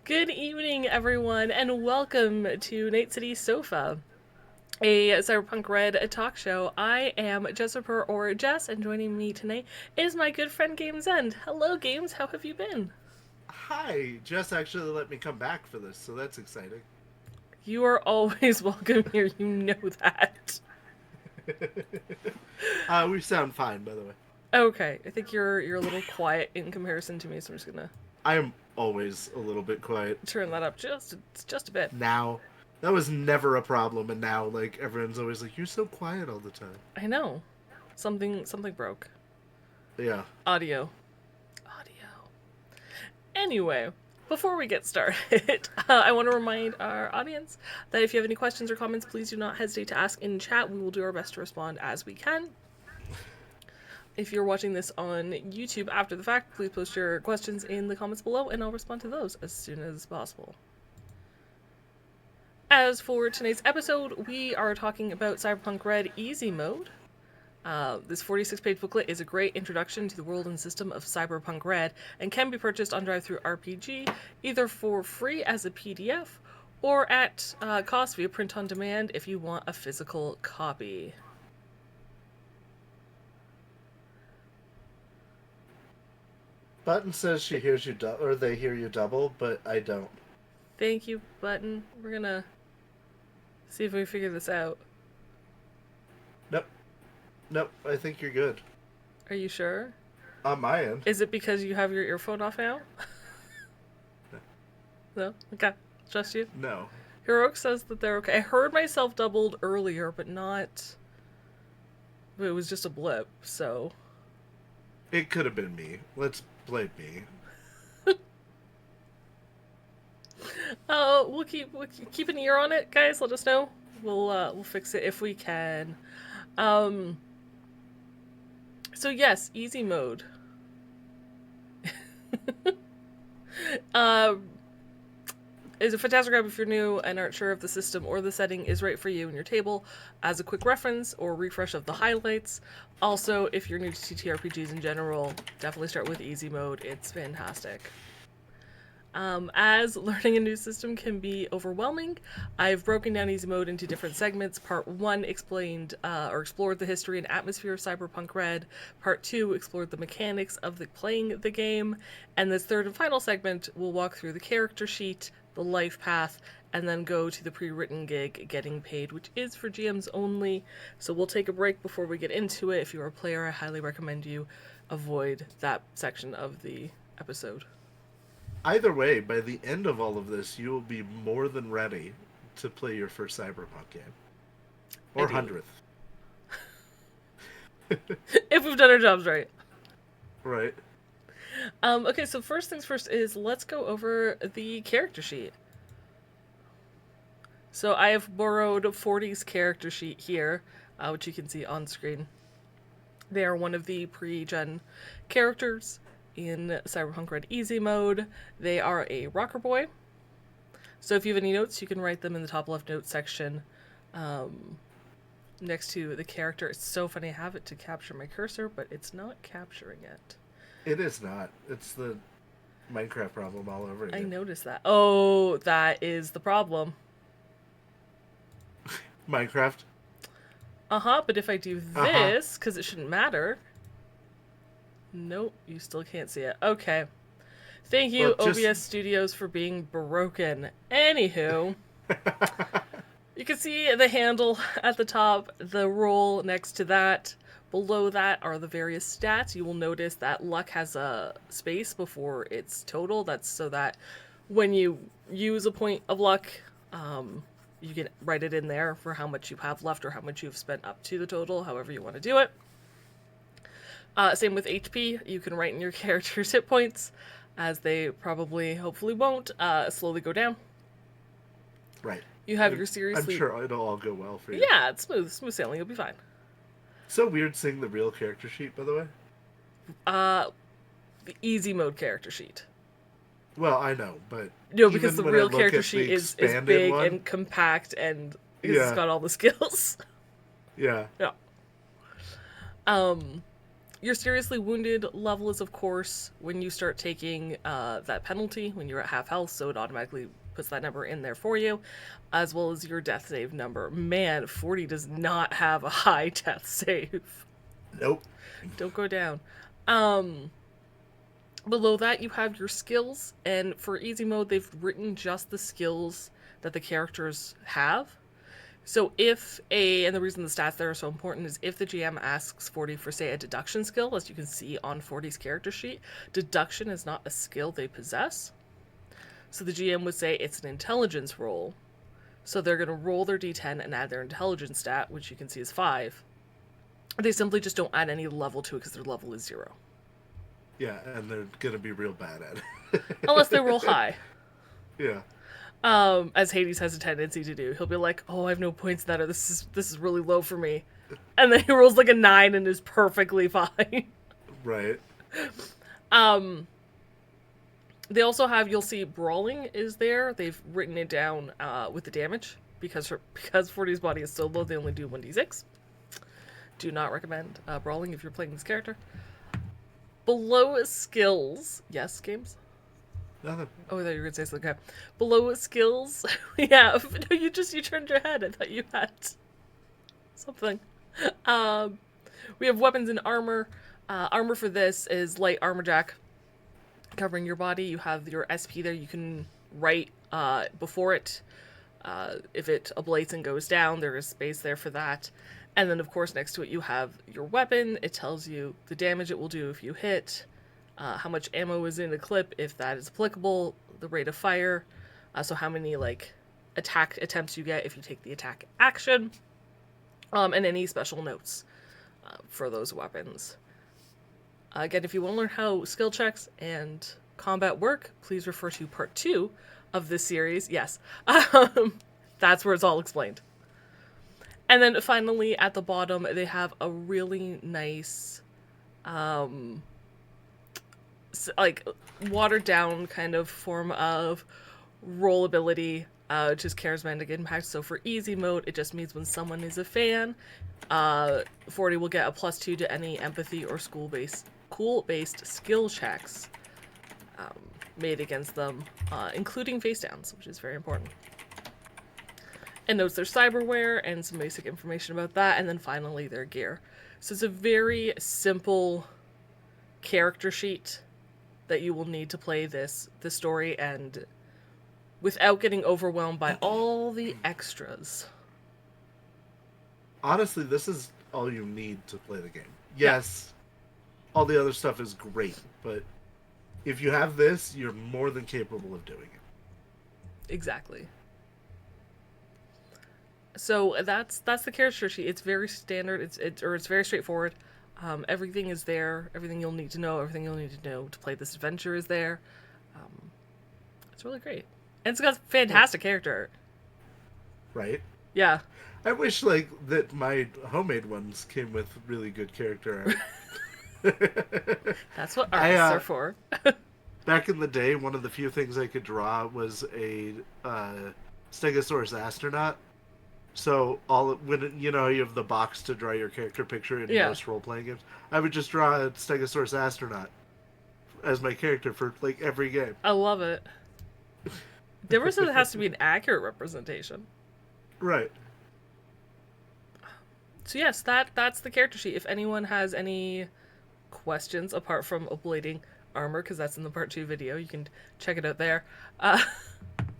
Good evening, everyone, and welcome to Night City Sofa, a Cyberpunk RED talk show. I am Jessiper or Jess, and joining me tonight is my good friend Games End. Hello, Games. How have you been? Hi, Jess actually let me come back for this, so that's exciting. You are always welcome here. You know that. We sound fine, by the way. Okay, I think you're a little quiet in comparison to me, so I'm just gonna I am always a little bit quiet. turn that up just a bit. Now, that was never a problem, and now, like, everyone's always like, you're so quiet all the time. I know something broke. Yeah. Audio. Anyway, before we get started, I want to remind our audience that if you have any questions or comments, please do not hesitate to ask in chat. We will do our best to respond as we can. If you're watching this on YouTube after the fact, please post your questions in the comments below and I'll respond to those as soon as possible. As for tonight's episode, we are talking about Cyberpunk RED Easy Mode. This 46-page booklet is a great introduction to the world and system of Cyberpunk RED and can be purchased on DriveThru RPG either for free as a PDF or at cost via print on demand if you want a physical copy. Button says she hears you, or they hear you double, but I don't. Thank you, Button. We're gonna see if we figure this out. Nope. Nope, I think you're good. Are you sure? On my end. Is it because you have your earphone off now? No? Okay. Trust you. No. Heroic says that they're okay. I heard myself doubled earlier, but not... It was just a blip, so... It could have been me. Let's blame me. We'll keep an ear on it, guys. Let us know. We'll fix it if we can. So yes, easy mode. Is a fantastic grab if you're new and aren't sure if the system or the setting is right for you in your table, as a quick reference or refresh of the highlights. Also, if you're new to TTRPGs in general, definitely start with easy mode. It's fantastic. As learning a new system can be overwhelming, I've broken down easy mode into different segments. Part 1 explained or explored the history and atmosphere of Cyberpunk RED. Part 2 explored the mechanics of playing the game. And this third and final segment will walk through the character sheet, the life path, and then go to the pre-written gig, Getting Paid, which is for GMs only. So we'll take a break before we get into it. If you're a player, I highly recommend you avoid that section of the episode. Either way, by the end of all of this, you will be more than ready to play your first Cyberpunk game. Or 100th. If we've done our jobs right. Right. Okay, so first things first is let's go over the character sheet. So I have borrowed 40's character sheet here, which you can see on screen. They are one of the pre-gen characters in Cyberpunk RED Easy Mode. They are a rocker boy. So if you have any notes, you can write them in the top left notes section next to the character. It's so funny, I have it to capture my cursor, but it's not capturing it. It is not. It's the Minecraft problem all over again. I noticed that. Oh, that is the problem. Minecraft? But if I do this, because it shouldn't matter... Nope, you still can't see it. Okay. Thank you, well, OBS Studios, for being broken. Anywho, you can see the handle at the top, the roll next to that. Below that are the various stats. You will notice that luck has a space before its total. That's so that when you use a point of luck, you can write it in there for how much you have left or how much you've spent up to the total, however you want to do it. Same with HP. You can write in your character's hit points, as they probably, hopefully won't, slowly go down. Right. You have your seriously... I'm sure it'll all go well for you. Yeah, it's smooth sailing. You'll be fine. So weird seeing the real character sheet, by the way. The easy mode character sheet. Well, I know, but... No, because the real character sheet is big one, and compact, and it's got all the skills. Yeah. Yeah. Your seriously wounded level is, of course, when you start taking that penalty when you're at half health, so it automatically puts that number in there for you, as well as your death save number. Man, 40 does not have a high death save. Nope. Don't go down. Below that, you have your skills, and for easy mode, they've written just the skills that the characters have. So and the reason the stats there are so important is if the GM asks 40 for, say, a deduction skill, as you can see on 40's character sheet, deduction is not a skill they possess. So the GM would say it's an intelligence roll. So they're going to roll their d10 and add their intelligence stat, which you can see is 5. They simply just don't add any level to it because their level is 0. Yeah, and they're going to be real bad at it. Unless they roll high. Yeah. As Hades has a tendency to do. He'll be like, oh, I have no points in that, or this is really low for me. And then he rolls like a 9 and is perfectly fine. Right. They also have, you'll see brawling is there. They've written it down with the damage. Because 40's body is so low, they only do 1d6. Do not recommend brawling if you're playing this character. Below skills. Yes, games? Nothing. Oh, I thought you were going to say something. Okay. Below skills, we have... No, you turned your head. I thought you had something. We have weapons and armor. Armor for this is light armor jack, covering your body. You have your SP there. You can write before it. If it ablates and goes down, there is space there for that. And then, of course, next to it, you have your weapon. It tells you the damage it will do if you hit, how much ammo is in a clip, if that is applicable, the rate of fire, so how many, attack attempts you get if you take the attack action, and any special notes for those weapons. Again, if you want to learn how skill checks and combat work, please refer to part 2 of this series. Yes, that's where it's all explained. And then finally, at the bottom, they have a really nice, watered down kind of form of roll ability, which is charismatic impact. So for easy mode, it just means when someone is a fan, 40 will get a +2 to any empathy or cool-based skill checks made against them, including face downs, which is very important. And notes their cyberware and some basic information about that, and then finally their gear. So it's a very simple character sheet that you will need to play this story, and without getting overwhelmed by all the extras. Honestly, this is all you need to play the game. Yes, all the other stuff is great, but if you have this, you're more than capable of doing it. Exactly. So that's the character sheet. It's very standard. It's very straightforward. Everything is there. Everything you'll need to know. Everything you'll need to know to play this adventure is there. It's really great, and it's got fantastic character art. Right. Yeah. I wish that my homemade ones came with really good character art. That's what artists are for. Back in the day, one of the few things I could draw was a Stegosaurus astronaut. So when you have the box to draw your character picture in most role-playing games, I would just draw a Stegosaurus astronaut as my character for every game. I love it. There was it has to be an accurate representation. Right. So yes, that's the character sheet. If anyone has any questions apart from ablating armor, because that's in the part 2 video, you can check it out there. Oh,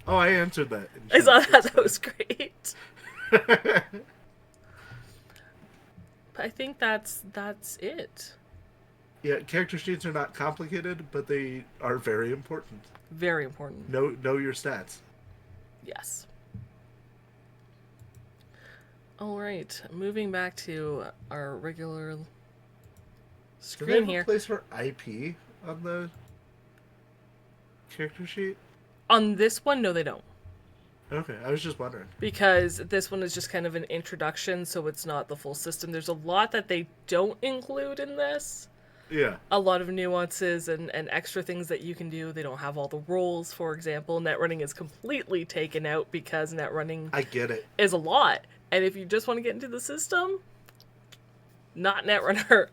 I answered that. I saw that. That was great. But I think that's it. Yeah, character sheets are not complicated, but they are very important. Very important. Know your stats. Yes. All right, moving back to our regular screen Do they have here. a place for IP on the character sheet? On this one, no, they don't. Okay, I was just wondering. Because this one is just kind of an introduction, so it's not the full system. There's a lot that they don't include in this. Yeah. A lot of nuances and extra things that you can do. They don't have all the roles, for example. Netrunning is completely taken out because netrunning I get it. is a lot. And if you just want to get into the system, not Netrunner.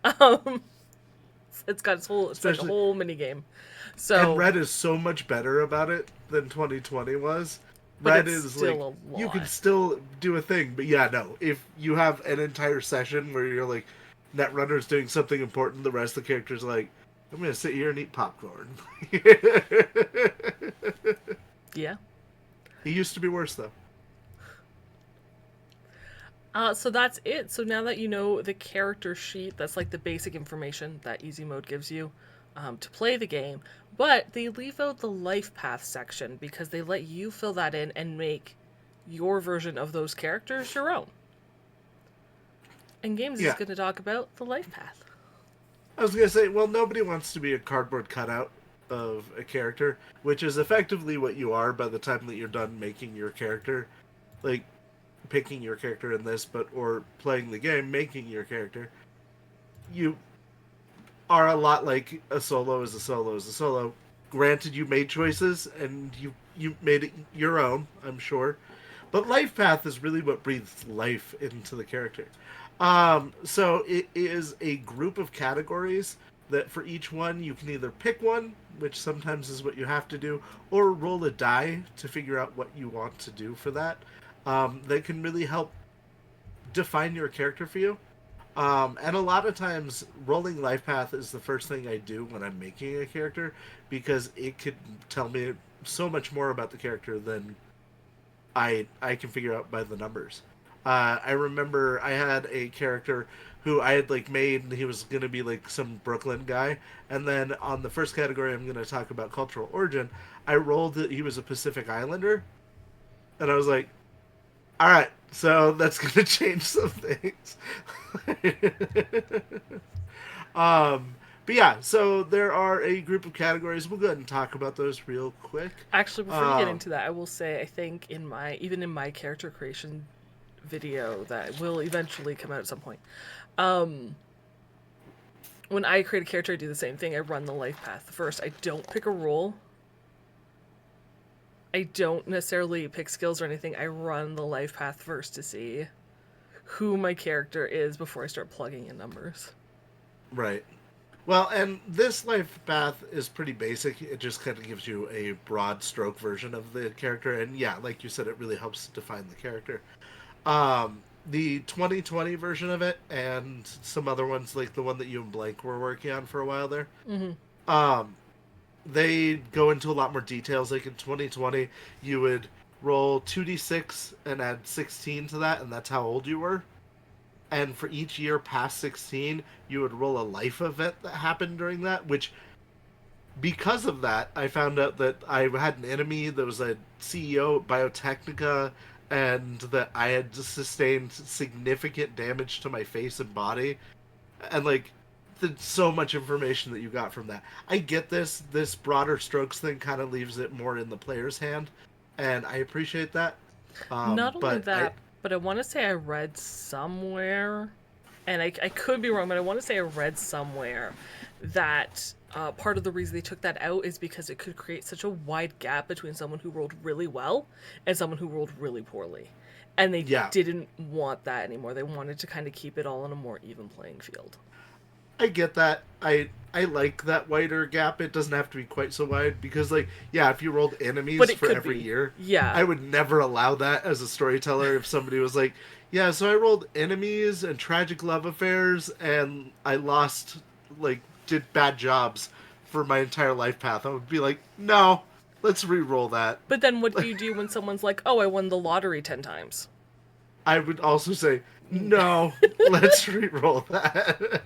It's got its whole. It's like a Especially, whole mini game. and So, Red is so much better about it than 2020 was. but Red it's is like still a you can lot. still do a thing, but yeah, no. If you have an entire session where you're like Netrunner's doing something important, the rest of the characters are like, I'm gonna sit here and eat popcorn. Yeah. It used to be worse though. So that's it. So now that you know the character sheet, that's like the basic information that easy mode gives you to play the game. But they leave out the life path section because they let you fill that in and make your version of those characters your own. And Games is Yeah. going to talk about the life path. I was gonna say, well, nobody wants to be a cardboard cutout of a character, which is effectively what you are by the time that you're done making your character. Like, picking your character in this, but or playing the game, making your character, you are a lot like a solo is a solo is a solo. Granted, you made choices and you made it your own, I'm sure, but life path is really what breathes life into the character. So it is a group of categories that for each one you can either pick one, which sometimes is what you have to do, or roll a die to figure out what you want to do for that. That can really help define your character for you. And a lot of times, rolling life path is the first thing I do when I'm making a character because it could tell me so much more about the character than I can figure out by the numbers. I remember I had a character who I had like made, and he was going to be like some Brooklyn guy. And then on the first category, I'm going to talk about cultural origin. I rolled that he was a Pacific Islander, and I was like, all right, so that's going to change some things. But yeah, so there are a group of categories. We'll go ahead and talk about those real quick. Actually, before you get into that, I will say I think even in my character creation video that will eventually come out at some point, when I create a character, I do the same thing. I run the life path first. I don't pick a role. I don't necessarily pick skills or anything. I run the life path first to see who my character is before I start plugging in numbers. Right. Well, and this life path is pretty basic. It just kind of gives you a broad stroke version of the character. And yeah, like you said, it really helps define the character. The 2020 version of it and some other ones, like the one that you and Blake were working on for a while there, they go into a lot more details. Like in 2020, you would roll 2d6 and add 16 to that, and that's how old you were. And for each year past 16, you would roll a life event that happened during that, which, because of that, I found out that I had an enemy that was a CEO at Biotechnica, and that I had sustained significant damage to my face and body. And, like, so much information that you got from that. I get this broader strokes thing kind of leaves it more in the player's hand, and I appreciate that. Not only that, but I want to say I read somewhere, and I could be wrong, but I want to say I read somewhere that part of the reason they took that out is because it could create such a wide gap between someone who rolled really well and someone who rolled really poorly. And they didn't want that anymore. They wanted to kind of keep it all on a more even playing field. I get that. I like that wider gap. It doesn't have to be quite so wide because, like, yeah, if you rolled enemies for every year, I would never allow that as a storyteller. If somebody was like, yeah, so I rolled enemies and tragic love affairs and I lost, like, did bad jobs for my entire life path, I would be like, no, let's re-roll that. But then what do you do when someone's like, oh, I won the lottery 10 times? I would also say, no, let's re-roll that.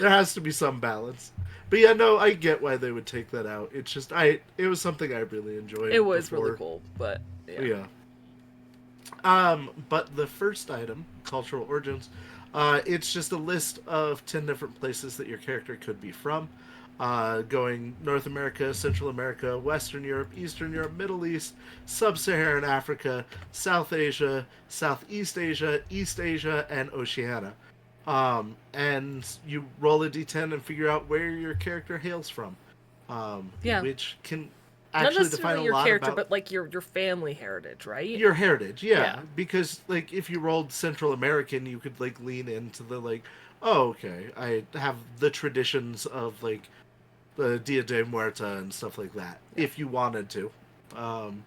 There has to be some balance. But yeah, no, I get why they would take that out. It's just, it was something I really enjoyed. It was really cool, but yeah. But the first item, Cultural Origins, it's just a list of 10 different places that your character could be from. Going North America, Central America, Western Europe, Eastern Europe, Middle East, Sub-Saharan Africa, South Asia, Southeast Asia, East Asia, and Oceania. And you roll a d10 and figure out where your character hails from. Which can actually define a your lot character, about... but like your family heritage, right? Your heritage, yeah. Because, like, if you rolled Central American, you could, like, lean into the, like, oh, okay, I have the traditions of like the Dia de Muerta and stuff like that, Yeah. if you wanted to. Um,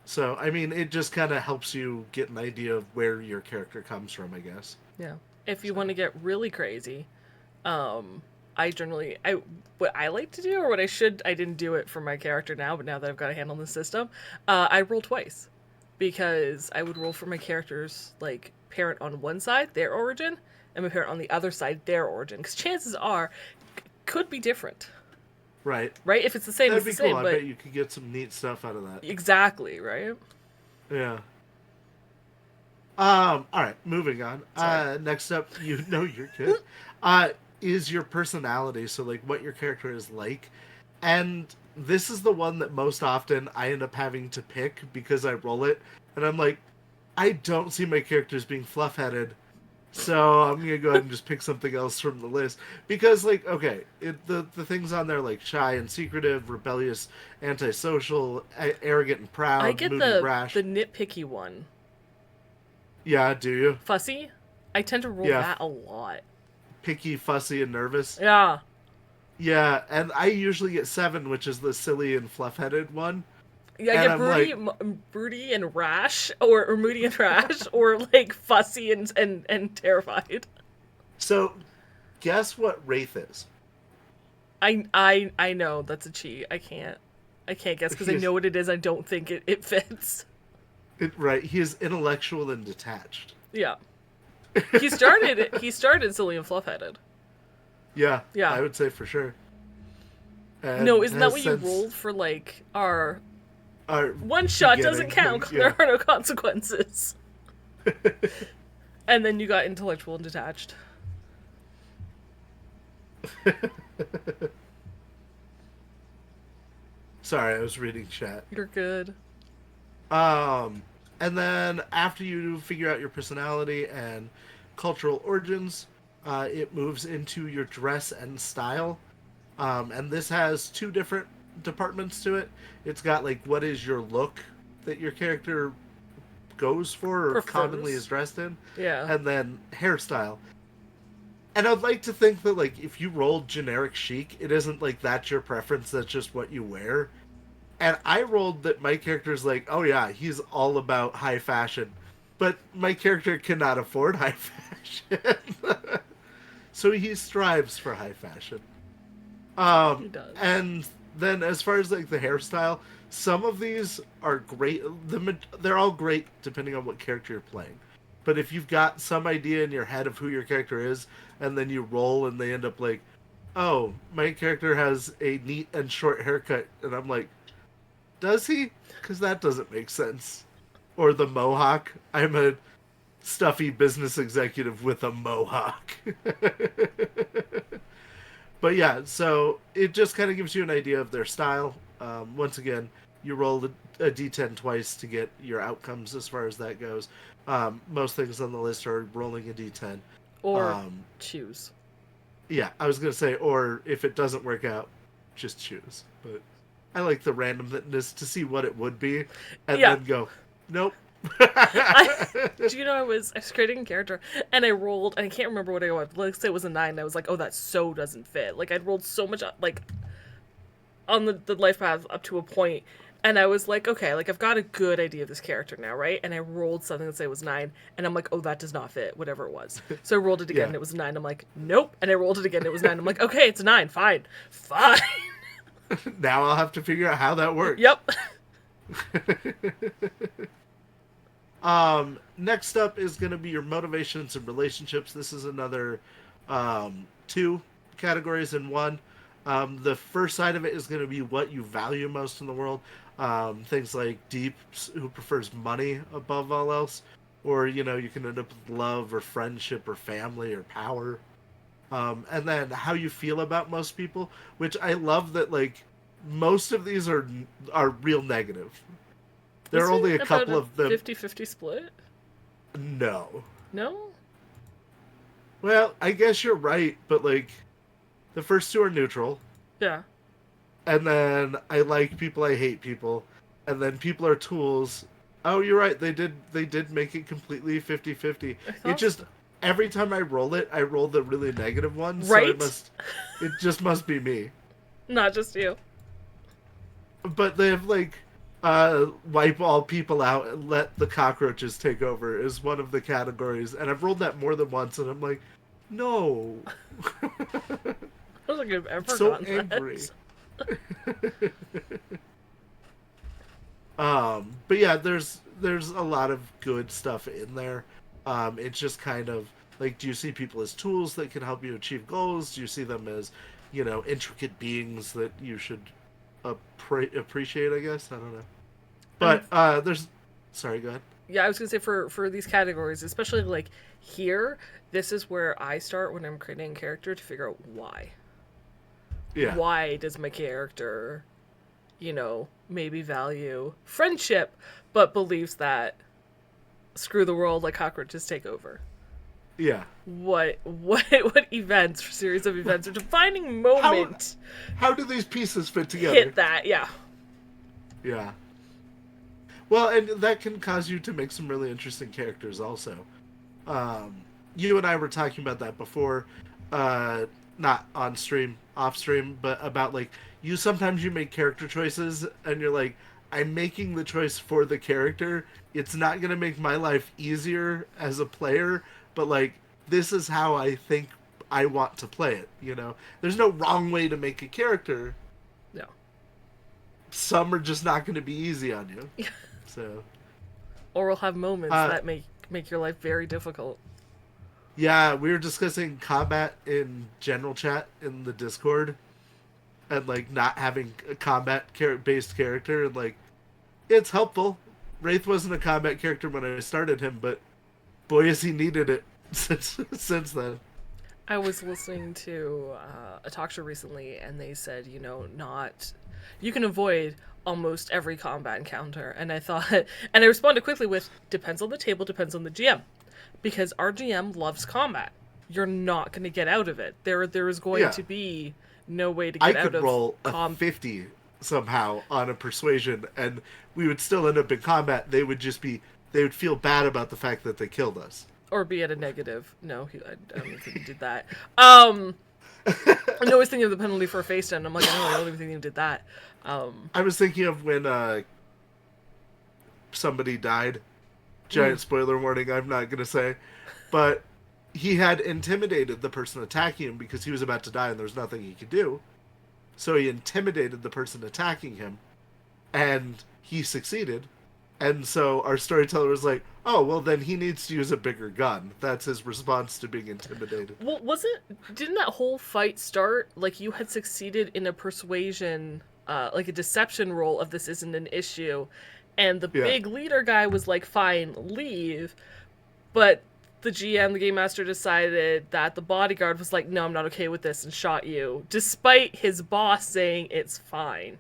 so, I mean, it just kind of helps you get an idea of where your character comes from, I guess. Yeah. If you So, want to get really crazy, um, I what I like to do, or what I didn't do it for my character now, but now that I've got a handle on the system, I roll twice, because I would roll for my character's like parent on one side, their origin, and my parent on the other side, their origin, because chances are could be different. right. Right? If it's the same, That'd it's be the cool. same. I But bet you could get some neat stuff out of that. exactly, right? Yeah. All right, moving on. Sorry. Next up, you know you're good. Is your personality, so like what your character is like. And this is the one that most often I end up having to pick because I roll it and I'm like, I don't see my characters being fluff headed. So I'm gonna go ahead and just pick something else from the list because, like, okay, the things on there like shy and secretive, rebellious, antisocial, arrogant and I proud, get moody, the rash. nitpicky one. Yeah, do you? Fussy? I tend to roll Yeah, that a lot. picky, fussy, and nervous. Yeah. Yeah, and I usually get 7, which is the silly and fluff-headed one. Yeah, I And get I'm like, broody and rash, or moody and rash, or like fussy and terrified. so guess what Wraith is? I know that's a cheat. I can't guess because I He's know what it is. I don't think it fits. right. He is intellectual and detached. Yeah. He started silly and fluff headed. Yeah, Yeah. I would say for sure. And No, isn't that has what you since rolled for like our our one shot doesn't beginning count thing, because there are no consequences. And then you got intellectual and detached. Sorry, I was reading chat. You're good. And then after you figure out your personality and cultural origins, it moves into your dress and style. And this has 2 different departments to it. It's got like what is your look that your character goes for or commonly is dressed in, Yeah. and then hairstyle. And I'd like to think that like if you rolled generic chic, it isn't like that's your preference, that's just what you wear. And I rolled that my character's like, oh yeah, he's all about high fashion. But my character cannot afford high fashion. So he strives for high fashion. He does. And then as far as like the hairstyle, some of these are great. They're all great depending on what character you're playing. But if you've got some idea in your head of who your character is, and then you roll and they end up like, oh, my character has a neat and short haircut, and I'm like, does he? Because that doesn't make sense. Or the mohawk. I'm a stuffy business executive with a mohawk. But yeah, so it just kind of gives you an idea of their style. Once again, you roll a d10 twice to get your outcomes as far as that goes. Most things on the list are rolling a d10. Or choose. Yeah, I was going to say, or if it doesn't work out, just choose. But I like the randomness to see what it would be and then go, nope. Do you know I was creating a character and I rolled and I can't remember what I was. Let's say it was a 9. And I was like, oh, that so doesn't fit. Like I'd rolled so much like on the life path up to a point, and I was like, okay, like I've got a good idea of this character now, right? And I rolled something that say it was 9, and I'm like, oh, that does not fit, whatever it was. So I rolled it again, Yeah. and it was 9. I'm like, nope. And I rolled it again, and it was 9. I'm like, okay, it's a 9. Fine. Now I'll have to figure out how that works. Yep. Next up is going to be your motivations and relationships. This is another 2 categories in one. The first side of it is going to be what you value most in the world. Things like Deep, who prefers money above all else. Or, you know, you can end up with love or friendship or family or power. And then how you feel about most people, which I love that, like, most of these are real negative. There are only a couple of them. 50-50 split? No. No? Well, I guess you're right, but like the first 2 are neutral. Yeah. And then I like people, I hate people. And then people are tools. Oh, you're right. They did make it completely 50-50. It just every time I roll it, I roll the really negative one. Right? So it just must be me. Not just you. But they have like wipe all people out and let the cockroaches take over is one of the categories, and I've rolled that more than once, and I'm like, no. I don't think I've ever so gotten angry. That. But yeah, there's a lot of good stuff in there. It's just kind of like, do you see people as tools that can help you achieve goals? Do you see them as, intricate beings that you should appreciate? I guess I don't know. But there's, sorry, go ahead. Yeah, I was gonna say for these categories, especially like here, this is where I start when I'm creating a character to figure out why. Yeah. Why does my character, maybe value friendship, but believes that screw the world, like cockroaches take over? Yeah. What events, series of events, or defining moment? How do these pieces fit together? Hit that, yeah. Yeah. Well, and that can cause you to make some really interesting characters also. You and I were talking about that before, not on stream, off stream, but about like, sometimes you make character choices and you're like, I'm making the choice for the character. It's not going to make my life easier as a player, but like, this is how I think I want to play it, There's no wrong way to make a character. No. Some are just not going to be easy on you. So, or we'll have moments that make your life very difficult. Yeah, we were discussing combat in general chat in the Discord, and like not having a combat based character, and like it's helpful. Wraith wasn't a combat character when I started him, but boy, has he needed it since then. I was listening to a talk show recently, and they said, you can avoid almost every combat encounter. And I thought, and I responded quickly with, depends on the table, depends on the GM. Because our GM loves combat. You're not going to get out of it. There is going to be no way to get out of it. I could roll a 50 somehow on a persuasion, and we would still end up in combat. They would feel bad about the fact that they killed us. Or be at a negative. No, I don't think he did that. I was thinking of the penalty for a face down. I'm like, I don't even think he did that. I was thinking of when somebody died. Giant spoiler warning, I'm not going to say. But he had intimidated the person attacking him because he was about to die and there was nothing he could do. So he intimidated the person attacking him, and he succeeded. And so our storyteller was like, oh, well, then he needs to use a bigger gun. That's his response to being intimidated. Well, didn't that whole fight start, like, you had succeeded in a persuasion, like a deception roll of this isn't an issue, and the big leader guy was like, fine, leave, but the GM, the Game Master, decided that the bodyguard was like, no, I'm not okay with this, and shot you, despite his boss saying it's fine.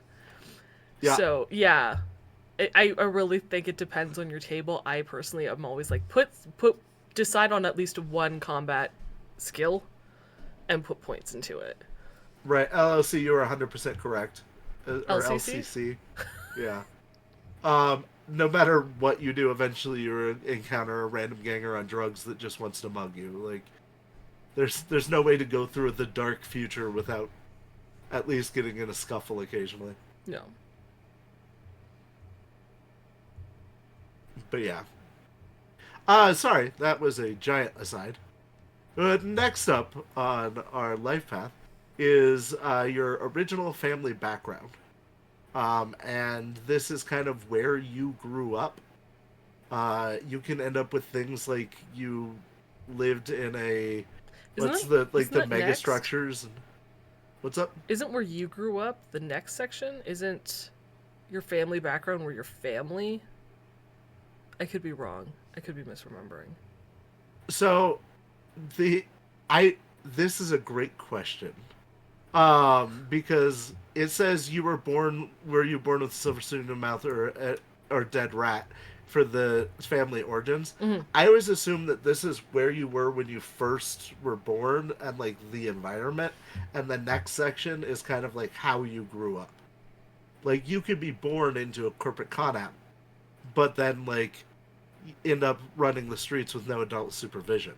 Yeah. So, yeah. I really think it depends on your table. I personally am always like, decide on at least one combat skill and put points into it. Right. LLC, you are 100% correct. Or LCC? Yeah. No matter what you do, eventually you encounter a random ganger on drugs that just wants to mug you. Like, there's no way to go through the dark future without at least getting in a scuffle occasionally. No. But yeah. Sorry, that was a giant aside. Next up on our life path is your original family background. And this is kind of where you grew up. You can end up with things like you lived in a... the mega structures. And, what's up? Isn't where you grew up the next section? Isn't your family background where your family... I could be wrong. I could be misremembering. So, this is a great question. Because it says were you born with a silver spoon in your mouth or dead rat for the family origins. Mm-hmm. I always assume that this is where you were when you first were born and like the environment, and the next section is kind of like how you grew up. Like, you could be born into a corporate con app, but then like end up running the streets with no adult supervision.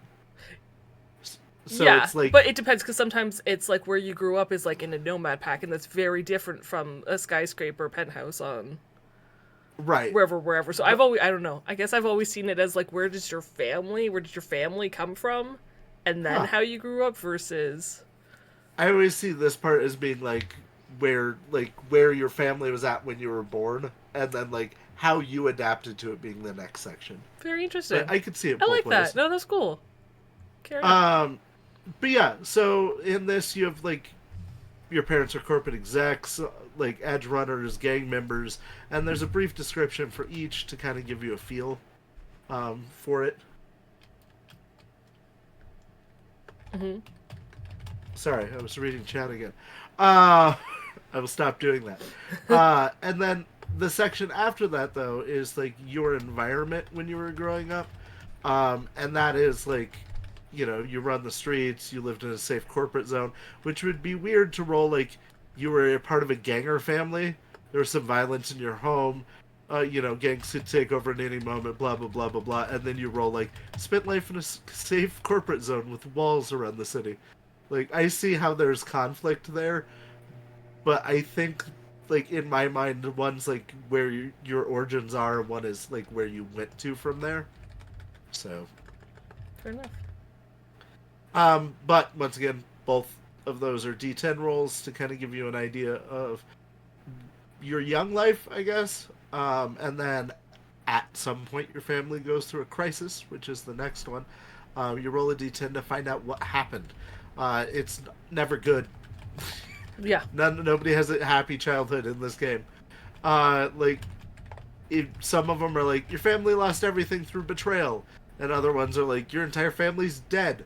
So yeah, it's like, but it depends, because sometimes it's like where you grew up is like in a nomad pack, and that's very different from a skyscraper penthouse on right. wherever. So I've always, I don't know. I guess I've always seen it as like, where did your family come from, and then how you grew up versus. I always see this part as being where your family was at when you were born, and then like how you adapted to it being the next section. Very interesting. But I could see it I both like ways. that. No, that's cool. Carry on. But yeah, so in this you have like your parents are corporate execs, like edge runners, gang members, and there's a brief description for each to kind of give you a feel for it. Mm-hmm. Sorry, I was reading chat again. I will stop doing that. And then the section after that, though, is like your environment when you were growing up. And that is like, you know, you run the streets, you lived in a safe corporate zone, which would be weird to roll like you were a part of a ganger family. There was some violence in your home. You know, gangs could take over at any moment, blah, blah, blah, blah, blah. And then you roll like, spent life in a safe corporate zone with walls around the city. Like, I see how there's conflict there, but I think, like, in my mind, one's, like, where your origins are, and one is, like, where you went to from there. So. Fair enough. But, once again, both of those are D10 rolls to kind of give you an idea of your young life, I guess. And then, at some point, your family goes through a crisis, which is the next one. You roll a D10 to find out what happened. It's never good. Yeah. Nobody has a happy childhood in this game. Some of them are like, your family lost everything through betrayal. And other ones are like, your entire family's dead.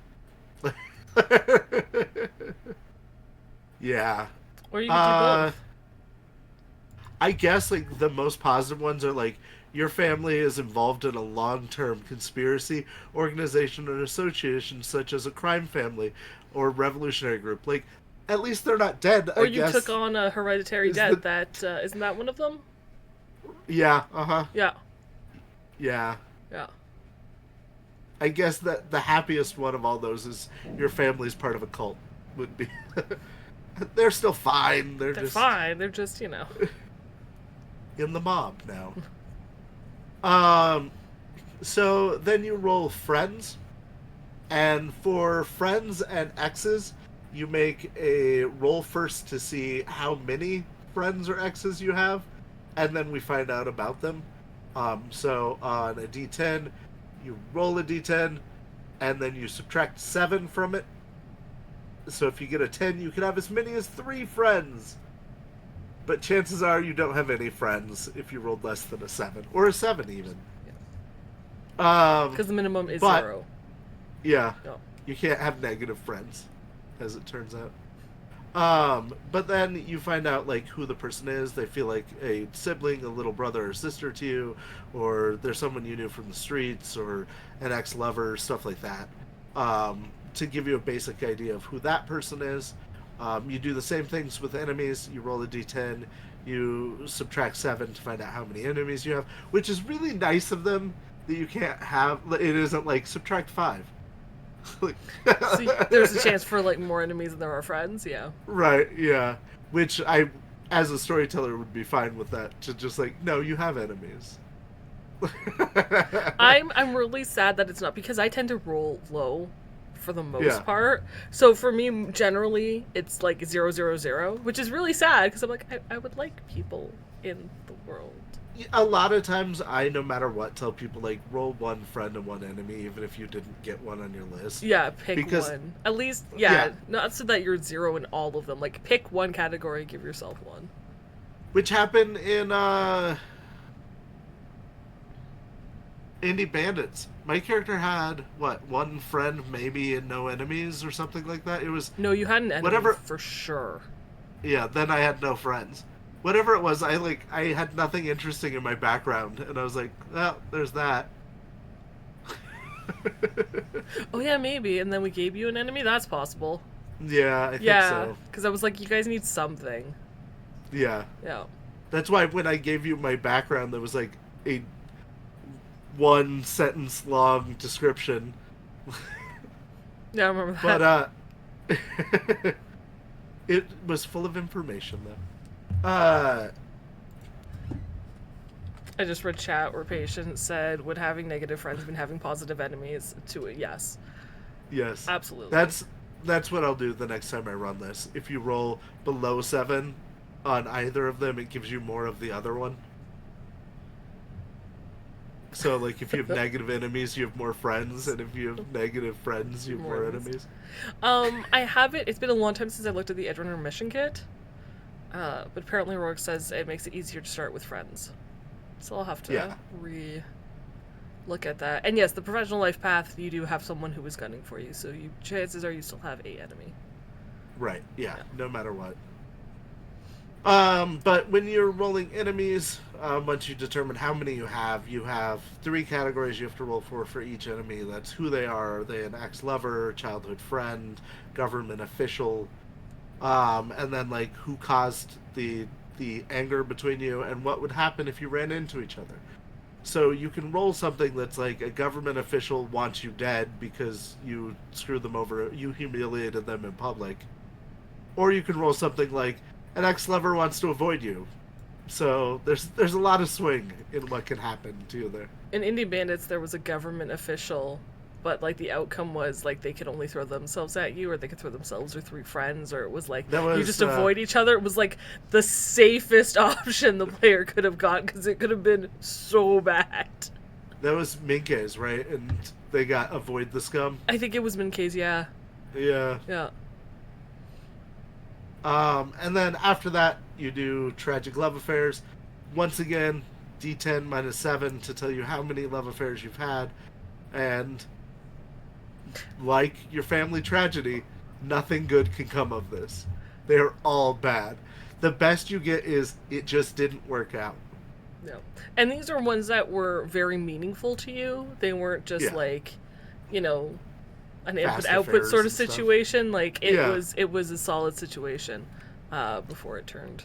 Yeah. Or you could do both. I guess, like, the most positive ones are like, your family is involved in a long-term conspiracy, organization, or association, such as a crime family or revolutionary group. Like, at least they're not dead, or I guess. Or you took on a hereditary dead that, isn't that one of them? Yeah, uh-huh. Yeah. Yeah. Yeah. I guess that the happiest one of all those is your family's part of a cult, would be. They're still fine. They're just fine. They're just, you know. in the mob now. So then you roll friends, and for friends and exes, you make a roll first to see how many friends or exes you have, and then we find out about them. So on a D10, you roll a D10, and then you subtract 7 from it. So if you get a 10, you can have as many as 3 friends. But chances are you don't have any friends if you rolled less than a 7. Or a 7, even. Because the minimum is 0. Yeah. No. You can't have negative friends, as it turns out. But then you find out, like, who the person is. They feel like a sibling, a little brother or sister to you, or they're someone you knew from the streets, or an ex-lover, stuff like that. To give you a basic idea of who that person is. You do the same things with enemies. You roll a d10, you subtract 7 to find out how many enemies you have, which is really nice of them that you can't have. It isn't like subtract 5. So there's a chance for like more enemies than there are friends, yeah. Right, yeah. Which I, as a storyteller, would be fine with that. To just like, no, you have enemies. I'm really sad that it's not, because I tend to roll low for the most part. So for me, generally, it's like 000, which is really sad, because I'm like, I would like people in the world. A lot of times, no matter what, tell people, like, roll 1 friend and 1 enemy, even if you didn't get one on your list. Yeah, pick one. At least, not so that you're 0 in all of them. Like, pick one category, give yourself 1. Which happened in, Indie Bandits. My character had, 1 friend maybe and no enemies or something like that? It was... No, you had an enemy for sure. Yeah, then I had no friends. Whatever it was, I had nothing interesting in my background, and I was like, well, there's that. Oh yeah, maybe, and then we gave you an enemy? That's possible. Yeah, I think so. Yeah, because I was like, you guys need something. Yeah. Yeah. That's why when I gave you my background, there was like a 1 sentence long description. Yeah, I remember that. But it was full of information though. I just read chat where Patient said, would having negative friends mean having positive enemies? To it, yes. Yes. Absolutely. That's what I'll do the next time I run this. If you roll below 7 on either of them, it gives you more of the other one. So, like, if you have negative enemies, you have more friends, and if you have negative friends, you have more enemies. I have it. It's been a long time since I looked at the Edrunner mission kit. But apparently Rourke says it makes it easier to start with friends. So I'll have to look at that. And yes, the professional life path, you do have someone who is gunning for you, so chances are you still have a enemy. Right, yeah, no matter what. But when you're rolling enemies, once you determine how many you have 3 categories you have to roll for each enemy. That's who they are they an ex-lover, childhood friend, government official, and then, like, who caused the anger between you, and what would happen if you ran into each other. So you can roll something that's like a government official wants you dead because you screwed them over, you humiliated them in public. Or you can roll something like an ex-lover wants to avoid you. So there's a lot of swing in what can happen to you there. In Indie Bandits, there was a government official, but, like, the outcome was, like, they could only throw themselves at you, or they could throw themselves or 3 friends, or it was, like, you just avoid each other. It was, like, the safest option the player could have got, because it could have been so bad. That was Minke's, right? And they got avoid the scum? I think it was Minke's, yeah. Yeah. Yeah. And then after that, you do tragic love affairs. Once again, D10 minus 7 to tell you how many love affairs you've had. And like your family tragedy, nothing good can come of this. They are all bad. The best you get is it just didn't work out. No. And these are ones that were very meaningful to you. They weren't just like, you know, an input-output sort of situation. Stuff. Like, it was a solid situation before it turned.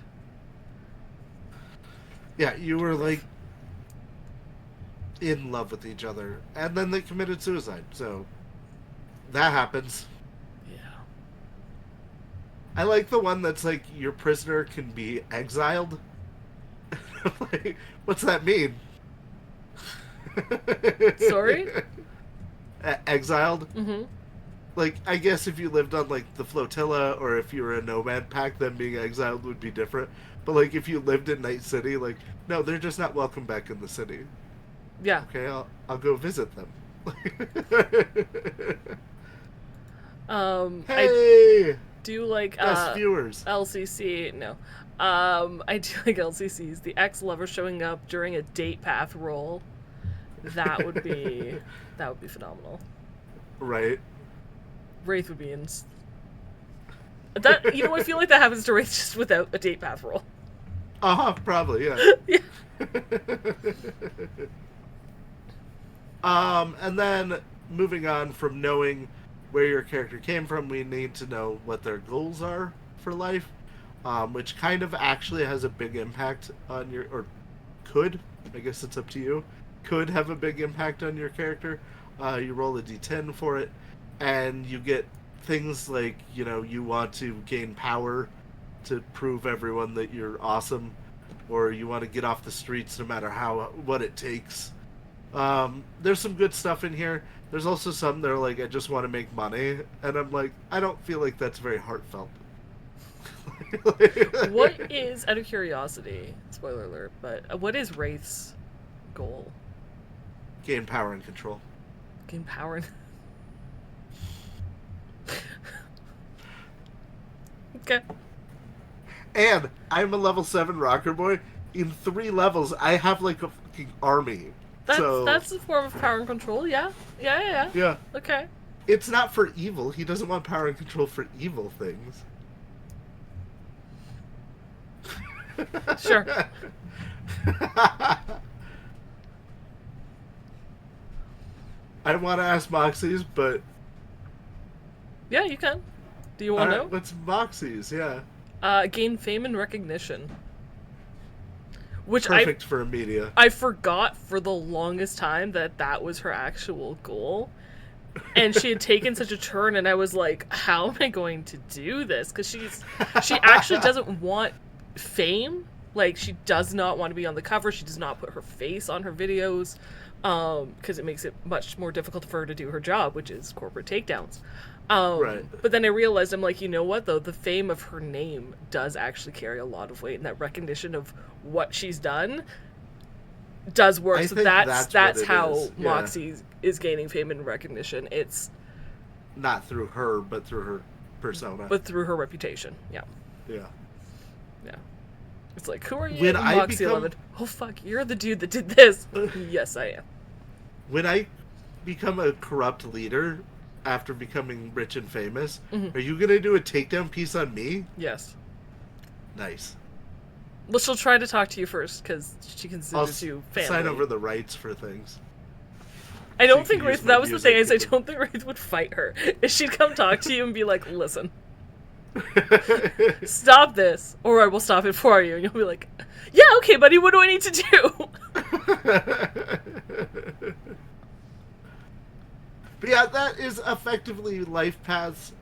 Yeah, you were, like, in love with each other. And then they committed suicide, so that happens. Yeah. I like the one that's like, your prisoner can be exiled. Like, what's that mean? Sorry? Exiled? Mm-hmm. Like, I guess if you lived on, like, the flotilla, or if you were a nomad pack, then being exiled would be different. But, like, if you lived in Night City, like, no, they're just not welcome back in the city. Yeah. Okay, I'll go visit them. Hey! I do like best viewers. LCC. No. I do like LCCs. The ex-lover showing up during a date path roll. That would be phenomenal. Right. Wraith would be in. That, you know, I feel like that happens to Wraith just without a date path roll. Probably, yeah. Yeah. And then moving on from knowing where your character came from, we need to know what their goals are for life, which kind of actually has a big impact on your, or could, I guess it's up to you, could have a big impact on your character. You roll a d10 for it, and you get things like, you know, you want to gain power to prove everyone that you're awesome, or you want to get off the streets no matter what it takes. There's some good stuff in here. There's also some that are like, I just want to make money, and I'm like, I don't feel like that's very heartfelt. What is, out of curiosity, spoiler alert, but what is Wraith's goal? Gain power and control. Gain power and... Okay. And I'm a level 7 rocker boy. In 3 levels, I have like a fucking army. That's a form of power and control, yeah. Yeah. Okay. It's not for evil. He doesn't want power and control for evil things. Sure. I want to ask Moxie's, but... Yeah, you can. Do you want to know? What's Moxie's? Yeah. Gain fame and recognition. Which perfect for media. I forgot for the longest time that was her actual goal. And she had taken such a turn, and I was like, how am I going to do this? Because she actually doesn't want fame. Like, she does not want to be on the cover. She does not put her face on her videos, because it makes it much more difficult for her to do her job, which is corporate takedowns. Right. But then I realized, I'm like, you know what, though? The fame of her name does actually carry a lot of weight, and that recognition of what she's done does work. So that's how Moxie is gaining fame and recognition. It's not through her, but through her persona. But through her reputation. Yeah. Yeah. Yeah. It's like, who are you, Moxie 11? Oh, fuck, you're the dude that did this. Yes, I am. When I become a corrupt leader after becoming rich and famous, are you going to do a takedown piece on me? Yes. Nice. Well, she'll try to talk to you first, because she considers you family. Sign over the rights for things. I don't think Wraith, that was the thing, is I don't think Wraith would fight her. If she'd come talk to you and be like, listen, stop this, or I will stop it for you. And you'll be like, yeah, okay, buddy, what do I need to do? But yeah, that is effectively life paths.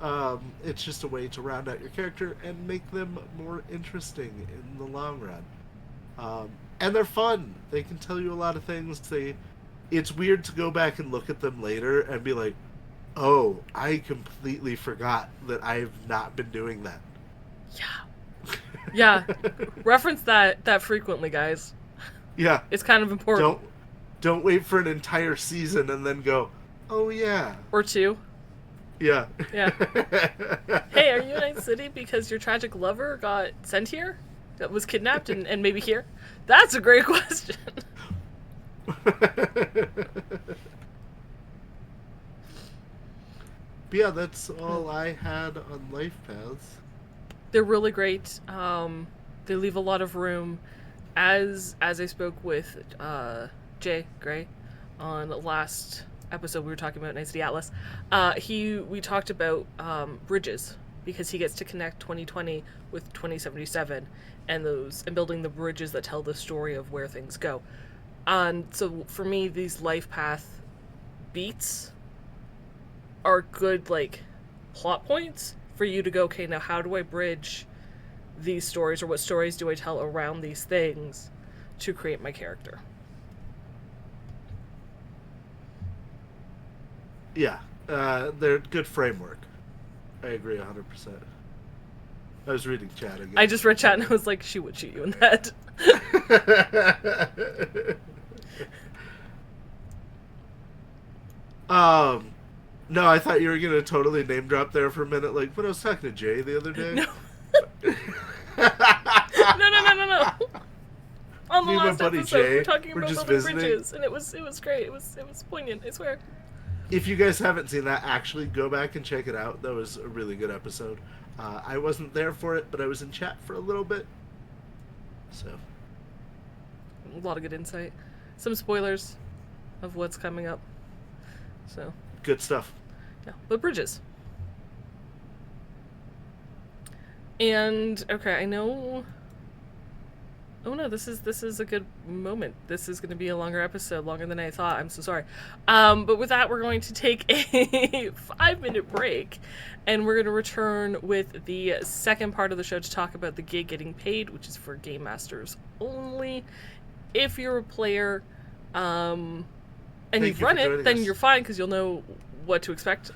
It's just a way to round out your character and make them more interesting in the long run. And they're fun. They can tell you a lot of things. It's weird to go back and look at them later and be like, oh, I completely forgot that I've not been doing that. Yeah. Yeah. Reference that frequently, guys. Yeah. It's kind of important. Don't wait for an entire season and then go, oh, yeah. Or two. Yeah. Yeah. Hey, are you in Night City because your tragic lover got sent here? That was kidnapped and maybe here? That's a great question. But yeah, that's all I had on Life Paths. They're really great. They leave a lot of room. As I spoke with Jay Gray on the last episode, we were talking about Night City Atlas. We talked about bridges, because he gets to connect 2020 with 2077 and building the bridges that tell the story of where things go. And so for me, these life path beats are good, like, plot points for you to go, okay, now how do I bridge these stories, or what stories do I tell around these things to create my character? Yeah, they're good framework. I agree 100%. I was reading chat again. I just read chat and I was like, she would shoot you in that. No, I thought you were gonna totally name drop there for a minute, like when I was talking to Jay the other day. No. No. On the last episode, Jay, we were talking about building bridges, and it was great. It was poignant, I swear. If you guys haven't seen that, actually go back and check it out. That was a really good episode. I wasn't there for it, but I was in chat for a little bit. So, a lot of good insight. Some spoilers of what's coming up. So, good stuff. Yeah, but bridges. And okay, I know. Oh no, this is a good moment. This is going to be a longer episode, longer than I thought. I'm so sorry. But with that, we're going to take a 5-minute break, and we're going to return with the second part of the show to talk about the gig getting paid, which is for Game Masters only. If you're a player, and you've run it, then you're fine, because you'll know what to expect.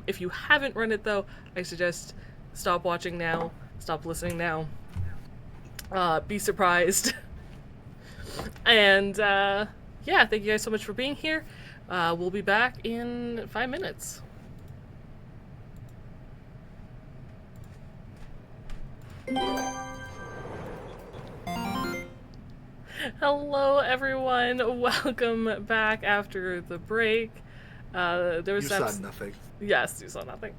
If you haven't run it, though, I suggest stop watching now, stop listening now. Be surprised. And, yeah, thank you guys so much for being here. We'll be back in 5 minutes. Hello, everyone. Welcome back after the break. There was you saw nothing. Yes, you saw nothing.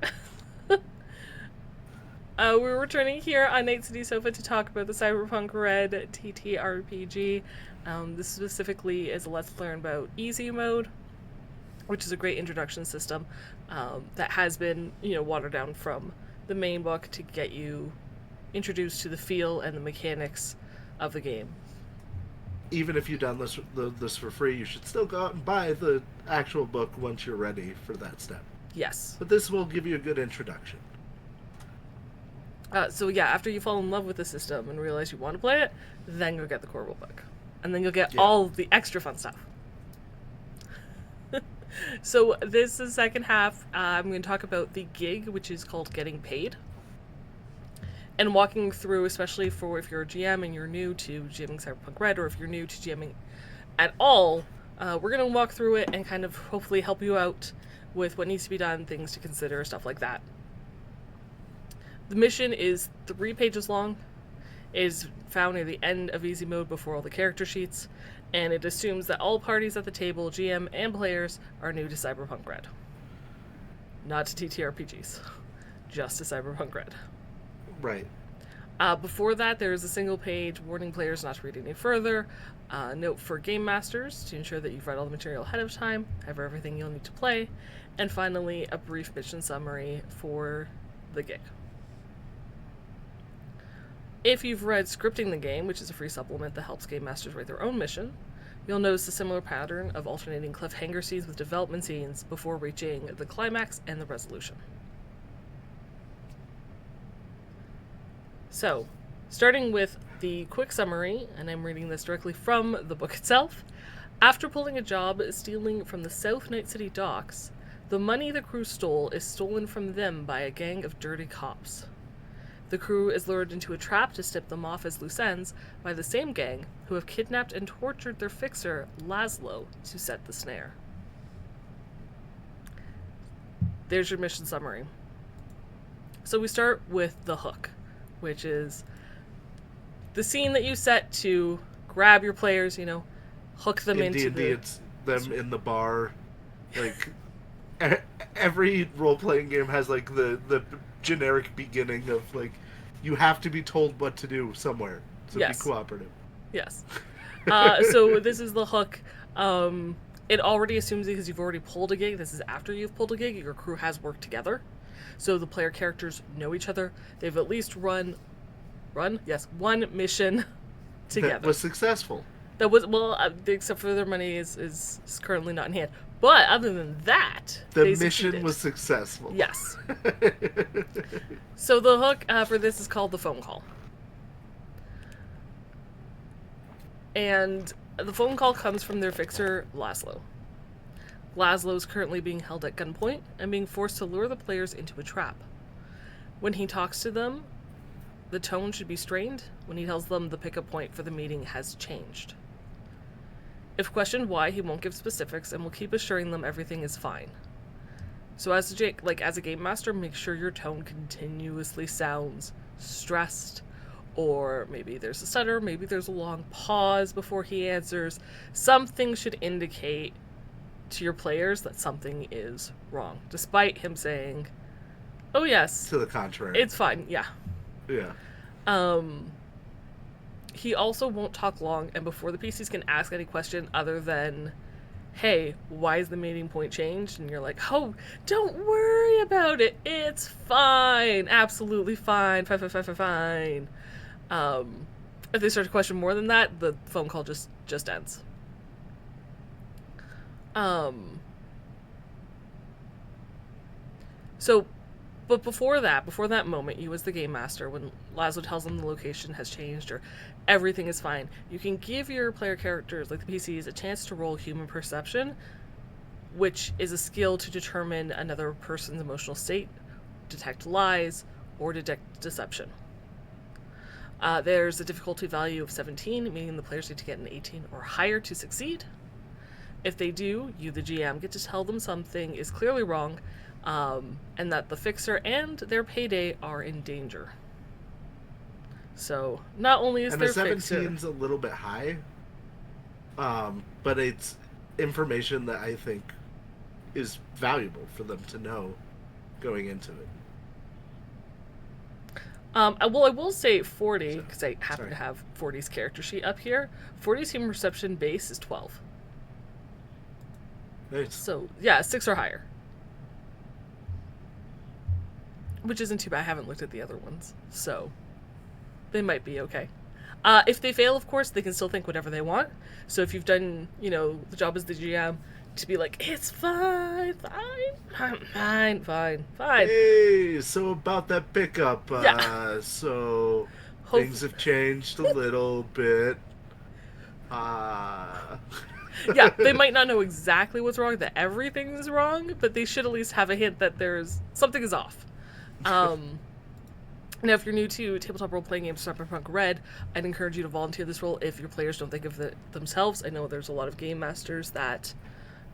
We're returning here on Night City Sofa to talk about the Cyberpunk RED TTRPG. This specifically is a Let's Learn about Easy Mode, which is a great introduction system that has been, watered down from the main book to get you introduced to the feel and the mechanics of the game. even if you download this for free, you should still go out and buy the actual book once you're ready for that step. Yes. But this will give you a good introduction. So yeah, after you fall in love with the system and realize you want to play it, then you'll get the core rulebook. And then you'll get all the extra fun stuff. So this is the second half. I'm going to talk about the gig, which is called Getting Paid. And walking through, especially for if you're a GM and you're new to GMing Cyberpunk RED, or if you're new to GMing at all, we're going to walk through it and kind of hopefully help you out with what needs to be done, things to consider, stuff like that. The mission is 3 pages long, is found near the end of easy mode before all the character sheets, and it assumes that all parties at the table, GM and players, are new to Cyberpunk RED. Not to TTRPGs, just to Cyberpunk RED. Right. Before that, there is a single page warning players not to read any further, note for game masters to ensure that you've read all the material ahead of time, have everything you'll need to play, and finally a brief mission summary for the gig. If you've read Scripting the Game, which is a free supplement that helps game masters write their own mission, you'll notice a similar pattern of alternating cliffhanger scenes with development scenes before reaching the climax and the resolution. So, starting with the quick summary, and I'm reading this directly from the book itself. After pulling a job stealing from the South Night City docks, the money the crew stole is stolen from them by a gang of dirty cops. The crew is lured into a trap to tip them off as loose ends by the same gang who have kidnapped and tortured their fixer, Laszlo, to set the snare. There's your mission summary. So we start with the hook, which is the scene that you set to grab your players, hook them into D&D, it's them in the bar. Like, every role-playing game has, like, the generic beginning of, like, you have to be told what to do somewhere. So yes. Be cooperative. Yes. So this is the hook. It already assumes, because you've already pulled a gig, this is after you've pulled a gig, your crew has worked together. So the player characters know each other. They've at least run, yes, one mission together. That was successful. That was, well, except for their money is currently not in hand. But other than that, the mission was successful. Yes. So the hook for this is called the phone call. And the phone call comes from their fixer, Laszlo. Laszlo is currently being held at gunpoint and being forced to lure the players into a trap. When he talks to them, the tone should be strained when he tells them the pickup point for the meeting has changed. If questioned why, he won't give specifics and will keep assuring them everything is fine. So as a game master, make sure your tone continuously sounds stressed, or maybe there's a stutter, maybe there's a long pause before he answers. Something should indicate to your players that something is wrong, despite him saying, "Oh yes." To the contrary. It's fine, yeah. Yeah. He also won't talk long, and before the PCs can ask any question other than, "Hey, why is the meeting point changed?" And you're like, "Oh, don't worry about it. It's fine. Absolutely fine. Fine. If they start to question more than that, the phone call just ends. But before that moment, you as the game master, when Laszlo tells them the location has changed or everything is fine, you can give your player characters, like the PCs, a chance to roll human perception, which is a skill to determine another person's emotional state, detect lies, or detect deception. There's a difficulty value of 17, meaning the players need to get an 18 or higher to succeed. If they do, you, the GM, get to tell them something is clearly wrong, and that the fixer and their payday are in danger. So, not only is their fixer... And the 17's a little bit high, but it's information that I think is valuable for them to know going into it. Well, I will say 40, because I happen to have 40's character sheet up here. 40's human perception base is 12. Nice. So, yeah, 6 or higher. Which isn't too bad. I haven't looked at the other ones, so they might be okay. If they fail, of course, they can still think whatever they want. So if you've done, the job as the GM to be like, it's fine. Hey, so about that pickup, Yeah. so things have changed a little bit. Yeah, they might not know exactly what's wrong, that everything is wrong, but they should at least have a hint that something is off. Now, if you're new to tabletop role-playing games, Cyberpunk RED, I'd encourage you to volunteer this role if your players don't think of it themselves. I know there's a lot of game masters that,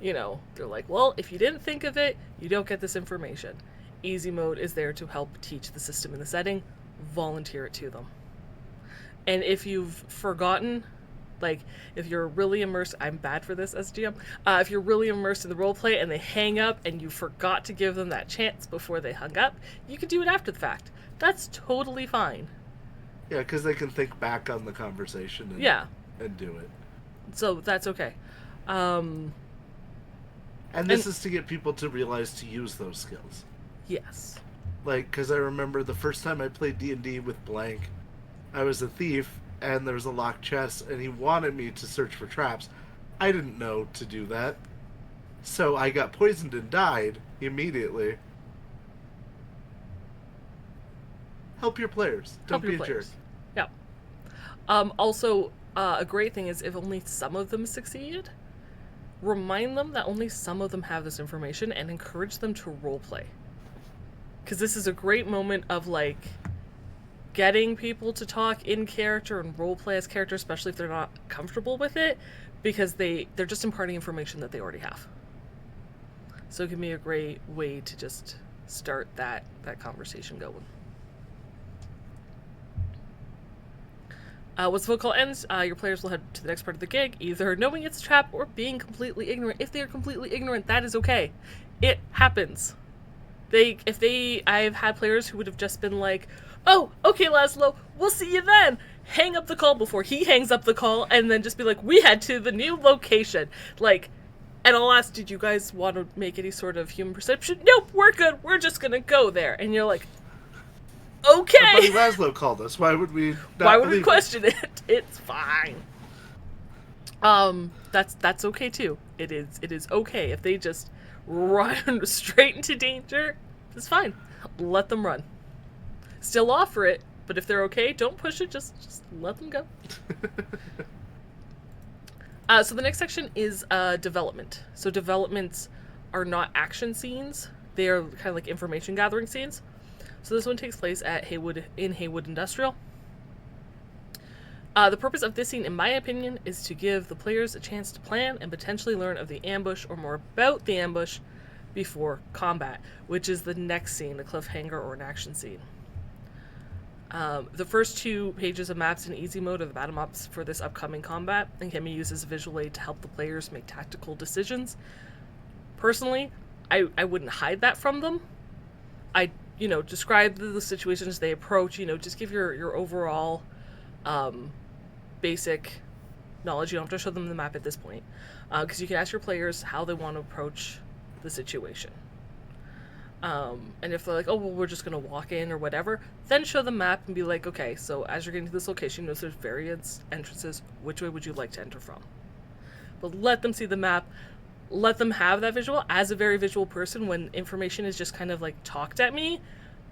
they're like, well, if you didn't think of it, you don't get this information. Easy mode is there to help teach the system in the setting. Volunteer it to them. And if you've forgotten, like, if you're really immersed, I'm bad for this as GM, if you're really immersed in the roleplay and they hang up and you forgot to give them that chance before they hung up, you can do it after the fact. That's totally fine. Yeah, because they can think back on the conversation and do it. So that's okay. And this is to get people to realize to use those skills. Yes. Like, because I remember the first time I played D&D with Blank, I was a thief, and there was a locked chest, and he wanted me to search for traps. I didn't know to do that. So I got poisoned and died immediately. Help your players. Don't be a jerk. Yeah. Also, a great thing is if only some of them succeed, remind them that only some of them have this information and encourage them to roleplay. Because this is a great moment of, like, getting people to talk in character and roleplay as characters, especially if they're not comfortable with it, because they're just imparting information that they already have. So it can be a great way to just start that conversation going. Once the phone call ends, your players will head to the next part of the gig, either knowing it's a trap or being completely ignorant. If they are completely ignorant, that is okay. It happens. I've had players who would have just been like, oh, okay, Laszlo, we'll see you then. Hang up the call before he hangs up the call, and then just be like, we head to the new location. Like, and I'll ask, did you guys want to make any sort of human perception? Nope, we're good. We're just going to go there. And you're like, okay. Our buddy Laszlo called us. Why would we not Why would we believe question it? It's fine. That's okay too. It is okay if they just run straight into danger. It's fine. Let them run. Still offer it, but if they're okay, don't push it. Just let them go. So the next section is development. So developments are not action scenes. They are kind of like information gathering scenes. So this one takes place at Haywood Industrial. The purpose of this scene, in my opinion, is to give the players a chance to plan and potentially learn of the ambush or more about the ambush before combat, which is the next scene, a cliffhanger or an action scene. The first 2 pages of maps in easy mode are the battle maps for this upcoming combat and can be used as a visual aid to help the players make tactical decisions. Personally, I wouldn't hide that from them. I describe the situations they approach, just give your overall basic knowledge. You don't have to show them the map at this point, because you can ask your players how they want to approach the situation. And if they're like, oh, well, we're just going to walk in or whatever, then show the map and be like, okay, so as you're getting to this location, notice there's various entrances. Which way would you like to enter from? But let them see the map. Let them have that visual. As a very visual person, when information is just kind of like talked at me,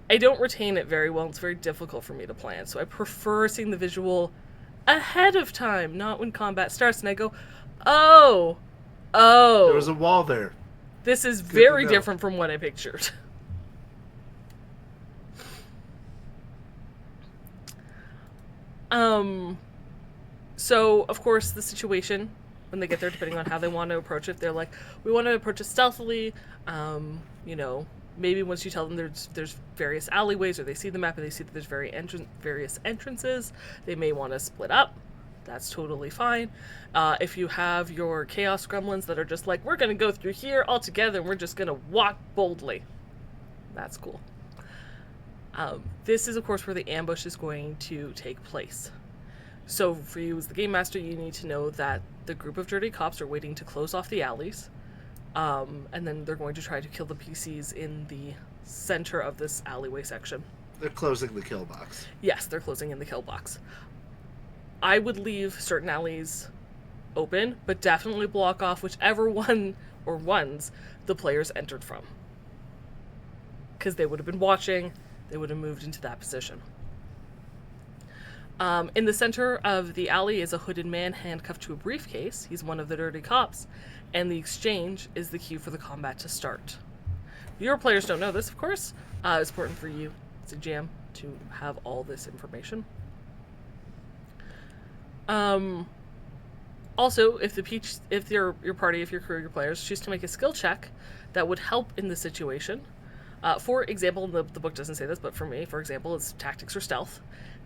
I don't retain it very well. It's very difficult for me to plan. So I prefer seeing the visual ahead of time, not when combat starts and I go, oh. There was a wall there. This is very different from what I pictured. So, of course, the situation, when they get there, depending on how they want to approach it, they're like, we want to approach it stealthily. Maybe once you tell them there's various alleyways, or they see the map and they see that there's various entrances, they may want to split up. That's totally fine. If you have your chaos gremlins that are just like, we're going to go through here all together and we're just going to walk boldly, that's cool. This is, of course, where the ambush is going to take place. So for you as the game master, you need to know that the group of dirty cops are waiting to close off the alleys. And then they're going to try to kill the PCs in the center of this alleyway section. They're closing the kill box. Yes, they're closing in the kill box. I would leave certain alleys open, but definitely block off whichever one or ones the players entered from. Because they would have been watching, they would have moved into that position. In the center of the alley is a hooded man handcuffed to a briefcase. He's one of the dirty cops, and the exchange is the cue for the combat to start. Your players don't know this, of course. It's important for you as a GM to have all this information. Also, if your party, if your crew, your players choose to make a skill check that would help in the situation. For example, the book doesn't say this, but for me, for example, it's tactics or stealth,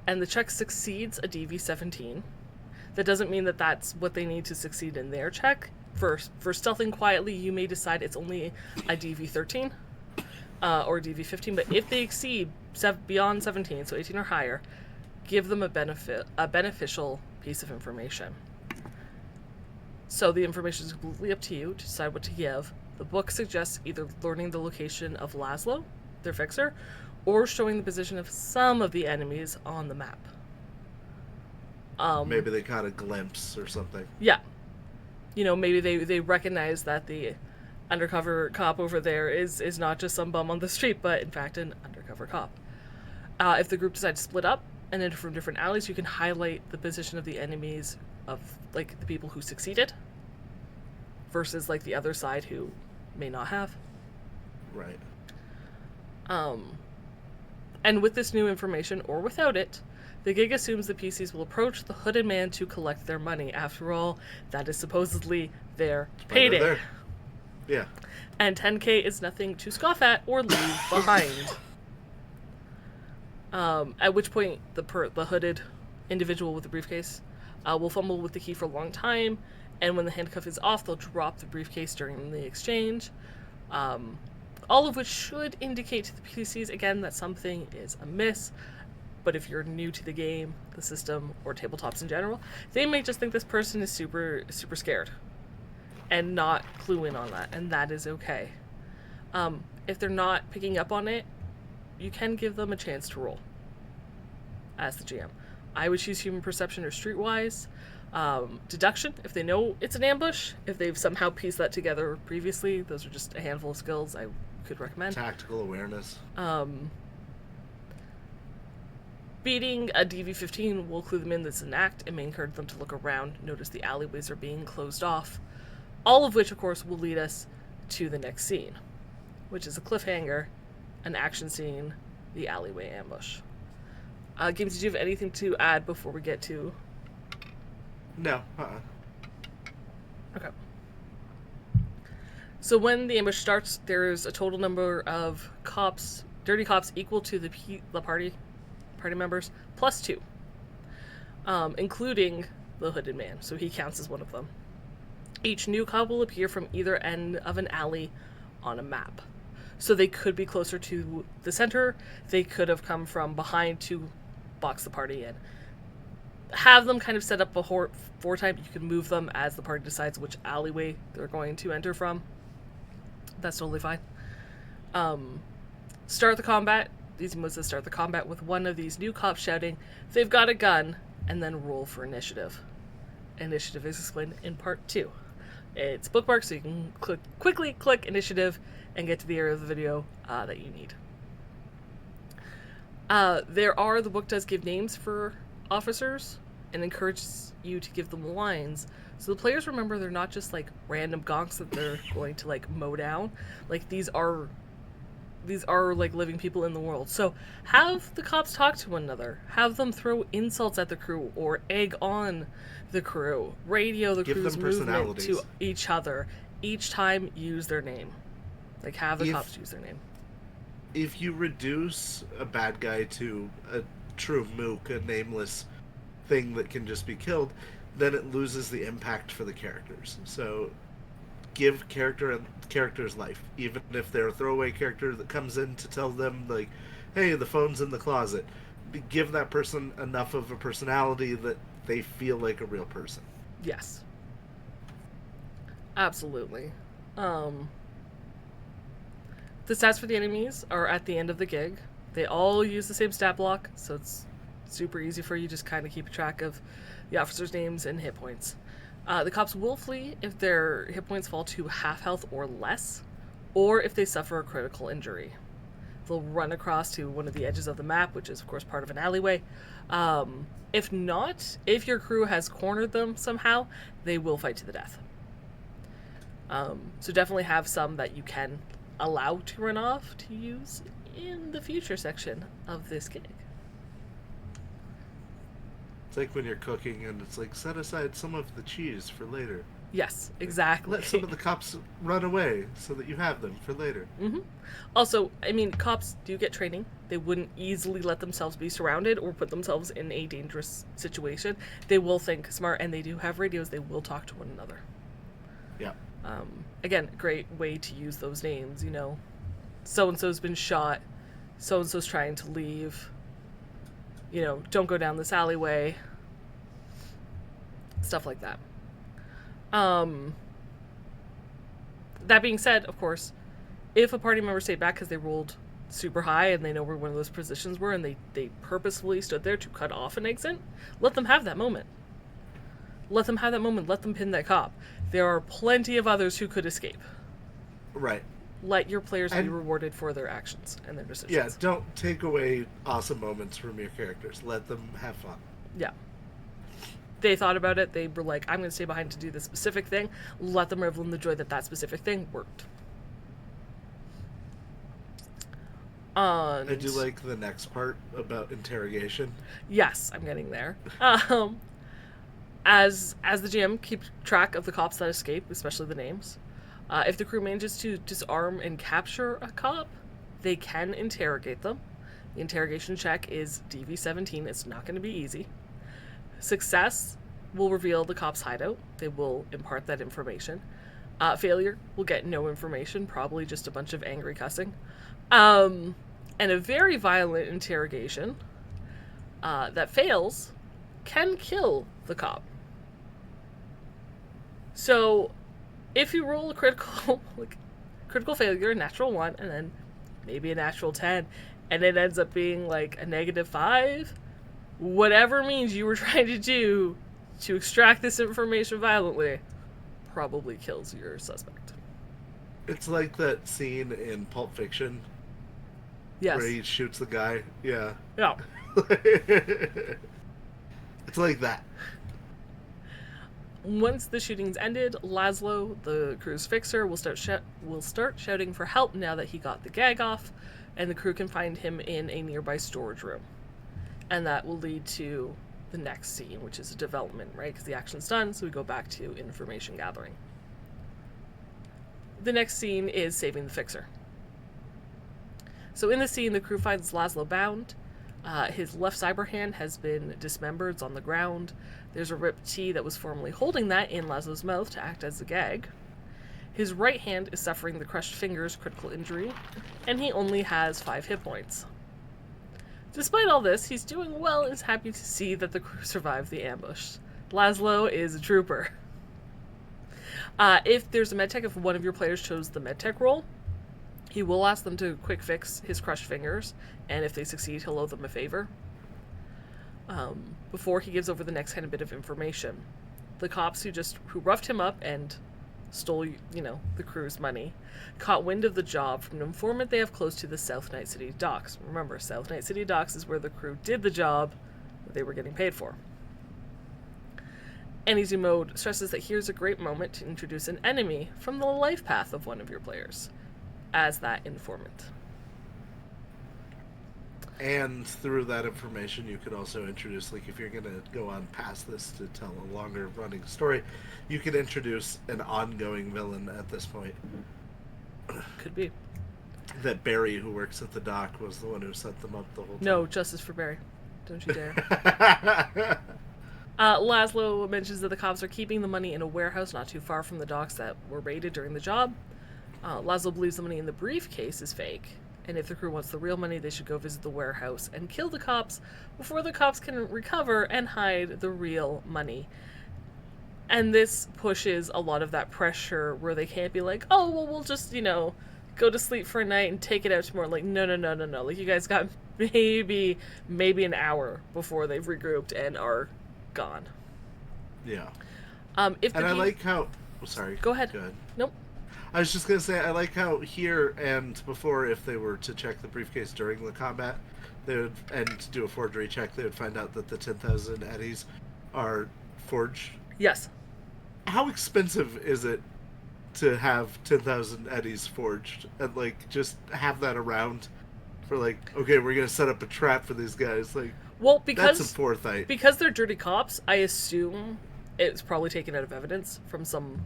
and the check succeeds a DV-17. That doesn't mean that that's what they need to succeed in their check. For stealthing quietly, you may decide it's only a DV-13 or DV-15, but if they exceed beyond 17, so 18 or higher, give them a beneficial piece of information. So the information is completely up to you to decide what to give. The book suggests either learning the location of Laszlo, their fixer, or showing the position of some of the enemies on the map. Maybe they caught a glimpse or something. Yeah. You know, maybe they recognize that the undercover cop over there is not just some bum on the street, but in fact an undercover cop. If the group decides to split up and enter from different alleys, you can highlight the position of the enemies of, like, the people who succeeded versus, like, the other side who may not have. Right. And with this new information, or without it, the gig assumes the PCs will approach the hooded man to collect their money. After all, that is supposedly their payday. There. Yeah. And 10K is nothing to scoff at or leave behind. At which point, the hooded individual with the briefcase will fumble with the key for a long time, and when the handcuff is off, they'll drop the briefcase during the exchange. All of which should indicate to the PCs, again, that something is amiss. But if you're new to the game, the system, or tabletops in general, they may just think this person is super, super scared and not clue in on that, and that is okay. If they're not picking up on it, you can give them a chance to roll as the GM. I would choose human perception or streetwise. Deduction, if they know it's an ambush, if they've somehow pieced that together previously, those are just a handful of skills I could recommend. Tactical awareness. Beating a DV-15 will clue them in that's an act and may encourage them to look around, notice the alleyways are being closed off. All of which, of course, will lead us to the next scene, which is a cliffhanger, an action scene, the alleyway ambush. Games, did you have anything to add before we get to... No. Okay. So when the ambush starts, there's a total number of cops, dirty cops, equal to the party members, plus 2. Including the hooded man, so he counts as one of them. Each new cop will appear from either end of an alley on a map. So they could be closer to the center, they could have come from behind to box the party in. Have them kind of set up before time. You can move them as the party decides which alleyway they're going to enter from. That's totally fine. Start the combat. Easy moves to start the combat with one of these new cops shouting, "They've got a gun," and then roll for initiative. Initiative is explained in part 2. It's bookmarked, so you can quickly click initiative and get to the area of the video that you need. The book does give names for officers and encourages you to give them lines, so the players remember they're not just like random gonks that they're going to like mow down. Like these are like living people in the world. So have the cops talk to one another, have them throw insults at the crew or egg on the crew, radio the crew's movement to each other. Each time use their name. Like have the cops use their name. If you reduce a bad guy to a true mook, a nameless thing that can just be killed, then it loses the impact for the characters. So give characters life, even if they're a throwaway character that comes in to tell them like, hey, the phone's in the closet. Give that person enough of a personality that they feel like a real person. Yes, absolutely. The stats for the enemies are at the end of the gig. They all use the same stat block, so it's Super easy for you, just kind of keep track of the officers' names and hit points. The cops will flee if their hit points fall to half health or less, or if they suffer a critical injury. They'll run across to one of the edges of the map, which is, of course, part of an alleyway. If not, if your crew has cornered them somehow, they will fight to the death. So definitely have some that you can allow to run off to use in the future section of this gig. It's like when you're cooking and it's like, set aside some of the cheese for later. Yes, exactly. Let some of the cops run away so that you have them for later. Mm-hmm. Also, I mean, cops do get training. They wouldn't easily let themselves be surrounded or put themselves in a dangerous situation. They will think smart, and they do have radios. They will talk to one another. Yeah. Again, great way to use those names, you know. So-and-so's been shot. So-and-so's trying to leave. You know, don't go down this alleyway. Stuff like that. That being said, of course, if a party member stayed back because they rolled super high and they know where one of those positions were and they purposefully stood there to cut off an exit, let them have that moment. Let them have that moment. Let them pin that cop. There are plenty of others who could escape. Right. Let your players be rewarded for their actions and their decisions. Yeah, don't take away awesome moments from your characters. Let them have fun. Yeah. They thought about it. They were like, I'm going to stay behind to do this specific thing. Let them revel in the joy that that specific thing worked. I do like the next part about interrogation. Yes, I'm getting there. As the GM, keep track of the cops that escape, especially the names. If the crew manages to disarm and capture a cop, they can interrogate them. The interrogation check is DV-17. It's not going to be easy. Success will reveal the cop's hideout. They will impart that information. Failure will get no information, probably just a bunch of angry cussing. And a very violent interrogation that fails can kill the cop. So if you roll a critical failure, a natural 1, and then maybe a natural 10, and it ends up being like a -5, whatever means you were trying to do to extract this information violently probably kills your suspect. It's like that scene in Pulp Fiction. Yes. Where he shoots the guy. Yeah. Yeah. It's like that. Once the shooting's ended, Laszlo, the crew's fixer, will start shouting for help now that he got the gag off, and the crew can find him in a nearby storage room. And that will lead to the next scene, which is a development, right? Because the action's done, so we go back to information gathering. The next scene is saving the fixer. So in the scene, the crew finds Laszlo bound. His left cyber hand has been dismembered, it's on the ground. There's a ripped T that was formerly holding that in Laszlo's mouth to act as a gag. His right hand is suffering the crushed fingers critical injury, and he only has 5 hit points. Despite all this, he's doing well and is happy to see that the crew survived the ambush. Laszlo is a trooper. If there's a medtech, if one of your players chose the medtech role, he will ask them to quick fix his crushed fingers, and if they succeed, he'll owe them a favor. Before he gives over the next kind of bit of information. The cops who roughed him up and stole, the crew's money, caught wind of the job from an informant they have close to the South Night City docks. Remember, South Night City docks is where the crew did the job that they were getting paid for. Easy Mode stresses that here's a great moment to introduce an enemy from the life path of one of your players as that informant. And through that information, you could also introduce, like, if you're going to go on past this to tell a longer running story, you could introduce an ongoing villain at this point. Could be. That Barry, who works at the dock, was the one who set them up the whole time. No, justice for Barry. Don't you dare. Laszlo mentions that the cops are keeping the money in a warehouse not too far from the docks that were raided during the job. Laszlo believes the money in the briefcase is fake, and if the crew wants the real money, they should go visit the warehouse and kill the cops before the cops can recover and hide the real money. And this pushes a lot of that pressure where they can't be like, oh, well, we'll just, go to sleep for a night and take it out tomorrow. Like, no. Like, you guys got maybe an hour before they've regrouped and are gone. Yeah. If and I like how... Oh, sorry. Go ahead. Nope. I was just going to say, I like how here and before, if they were to check the briefcase during the combat, they would, and do a forgery check, they would find out that the 10,000 eddies are forged. Yes. How expensive is it to have 10,000 eddies forged and, like, just have that around for, like, okay, we're going to set up a trap for these guys? Like, well, because that's a forethought. Because they're dirty cops, I assume it's probably taken out of evidence from some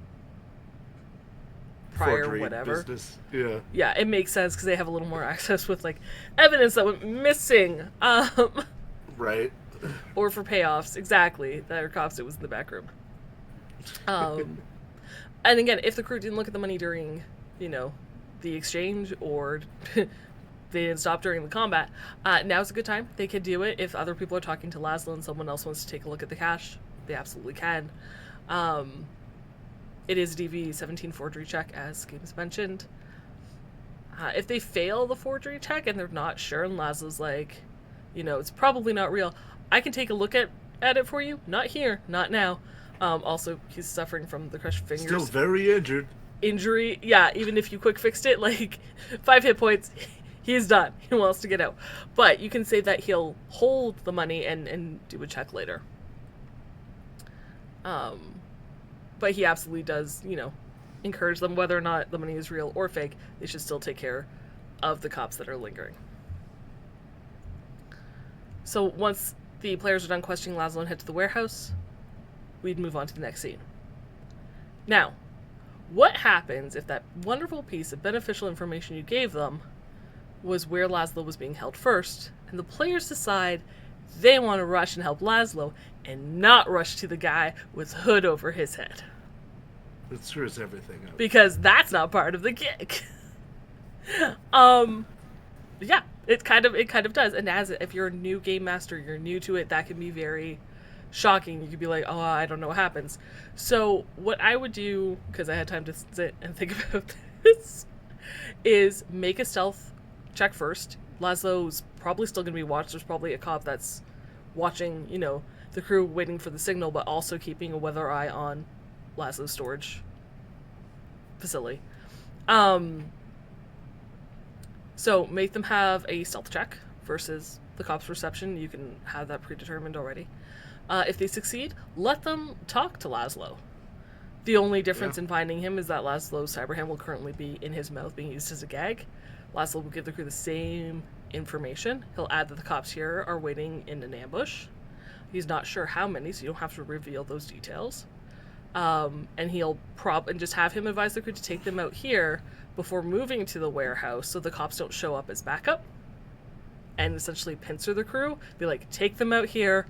prior forgery whatever. Business. Yeah. Yeah, it makes sense because they have a little more access with, like, evidence that went missing. Right. Or for payoffs, exactly. That are cops, it was in the back room. And again, if the crew didn't look at the money during, the exchange, or they didn't stop during the combat, now's a good time. They can do it. If other people are talking to Laszlo and someone else wants to take a look at the cash, they absolutely can. It is DV-17 forgery check, as Games mentioned. If they fail the forgery check and they're not sure, and Laszlo's like, it's probably not real, I can take a look at it for you. Not here, not now. Also, he's suffering from the crushed fingers. Still very injured. Injury, yeah, even if you quick fixed it, like, 5 hit points, he's done. He wants to get out. But you can say that he'll hold the money and do a check later. But he absolutely does, encourage them, whether or not the money is real or fake, they should still take care of the cops that are lingering. So once the players are done questioning Laszlo and head to the warehouse, we'd move on to the next scene. Now, what happens if that wonderful piece of beneficial information you gave them was where Laszlo was being held first, and the players decide they want to rush and help Laszlo and not rush to the guy with hood over his head? It screws everything up. Because that's not part of the gig. Yeah, it kind of does. And if you're a new game master, you're new to it, that can be very shocking. You could be like, oh, I don't know what happens. So what I would do, because I had time to sit and think about this, is make a stealth check first. Laszlo's probably still going to be watched. There's probably a cop that's watching, the crew waiting for the signal, but also keeping a weather eye on Laszlo's storage facility. So make them have a stealth check versus the cop's perception. You can have that predetermined already. If they succeed, let them talk to Laszlo. The only difference in finding him is that Laszlo's cyberhand will currently be in his mouth being used as a gag. Laszlo will give the crew the same information. He'll add that the cops here are waiting in an ambush. He's not sure how many, so you don't have to reveal those details. And he'll and just have him advise the crew to take them out here before moving to the warehouse so the cops don't show up as backup. And essentially pincer the crew, be like, take them out here,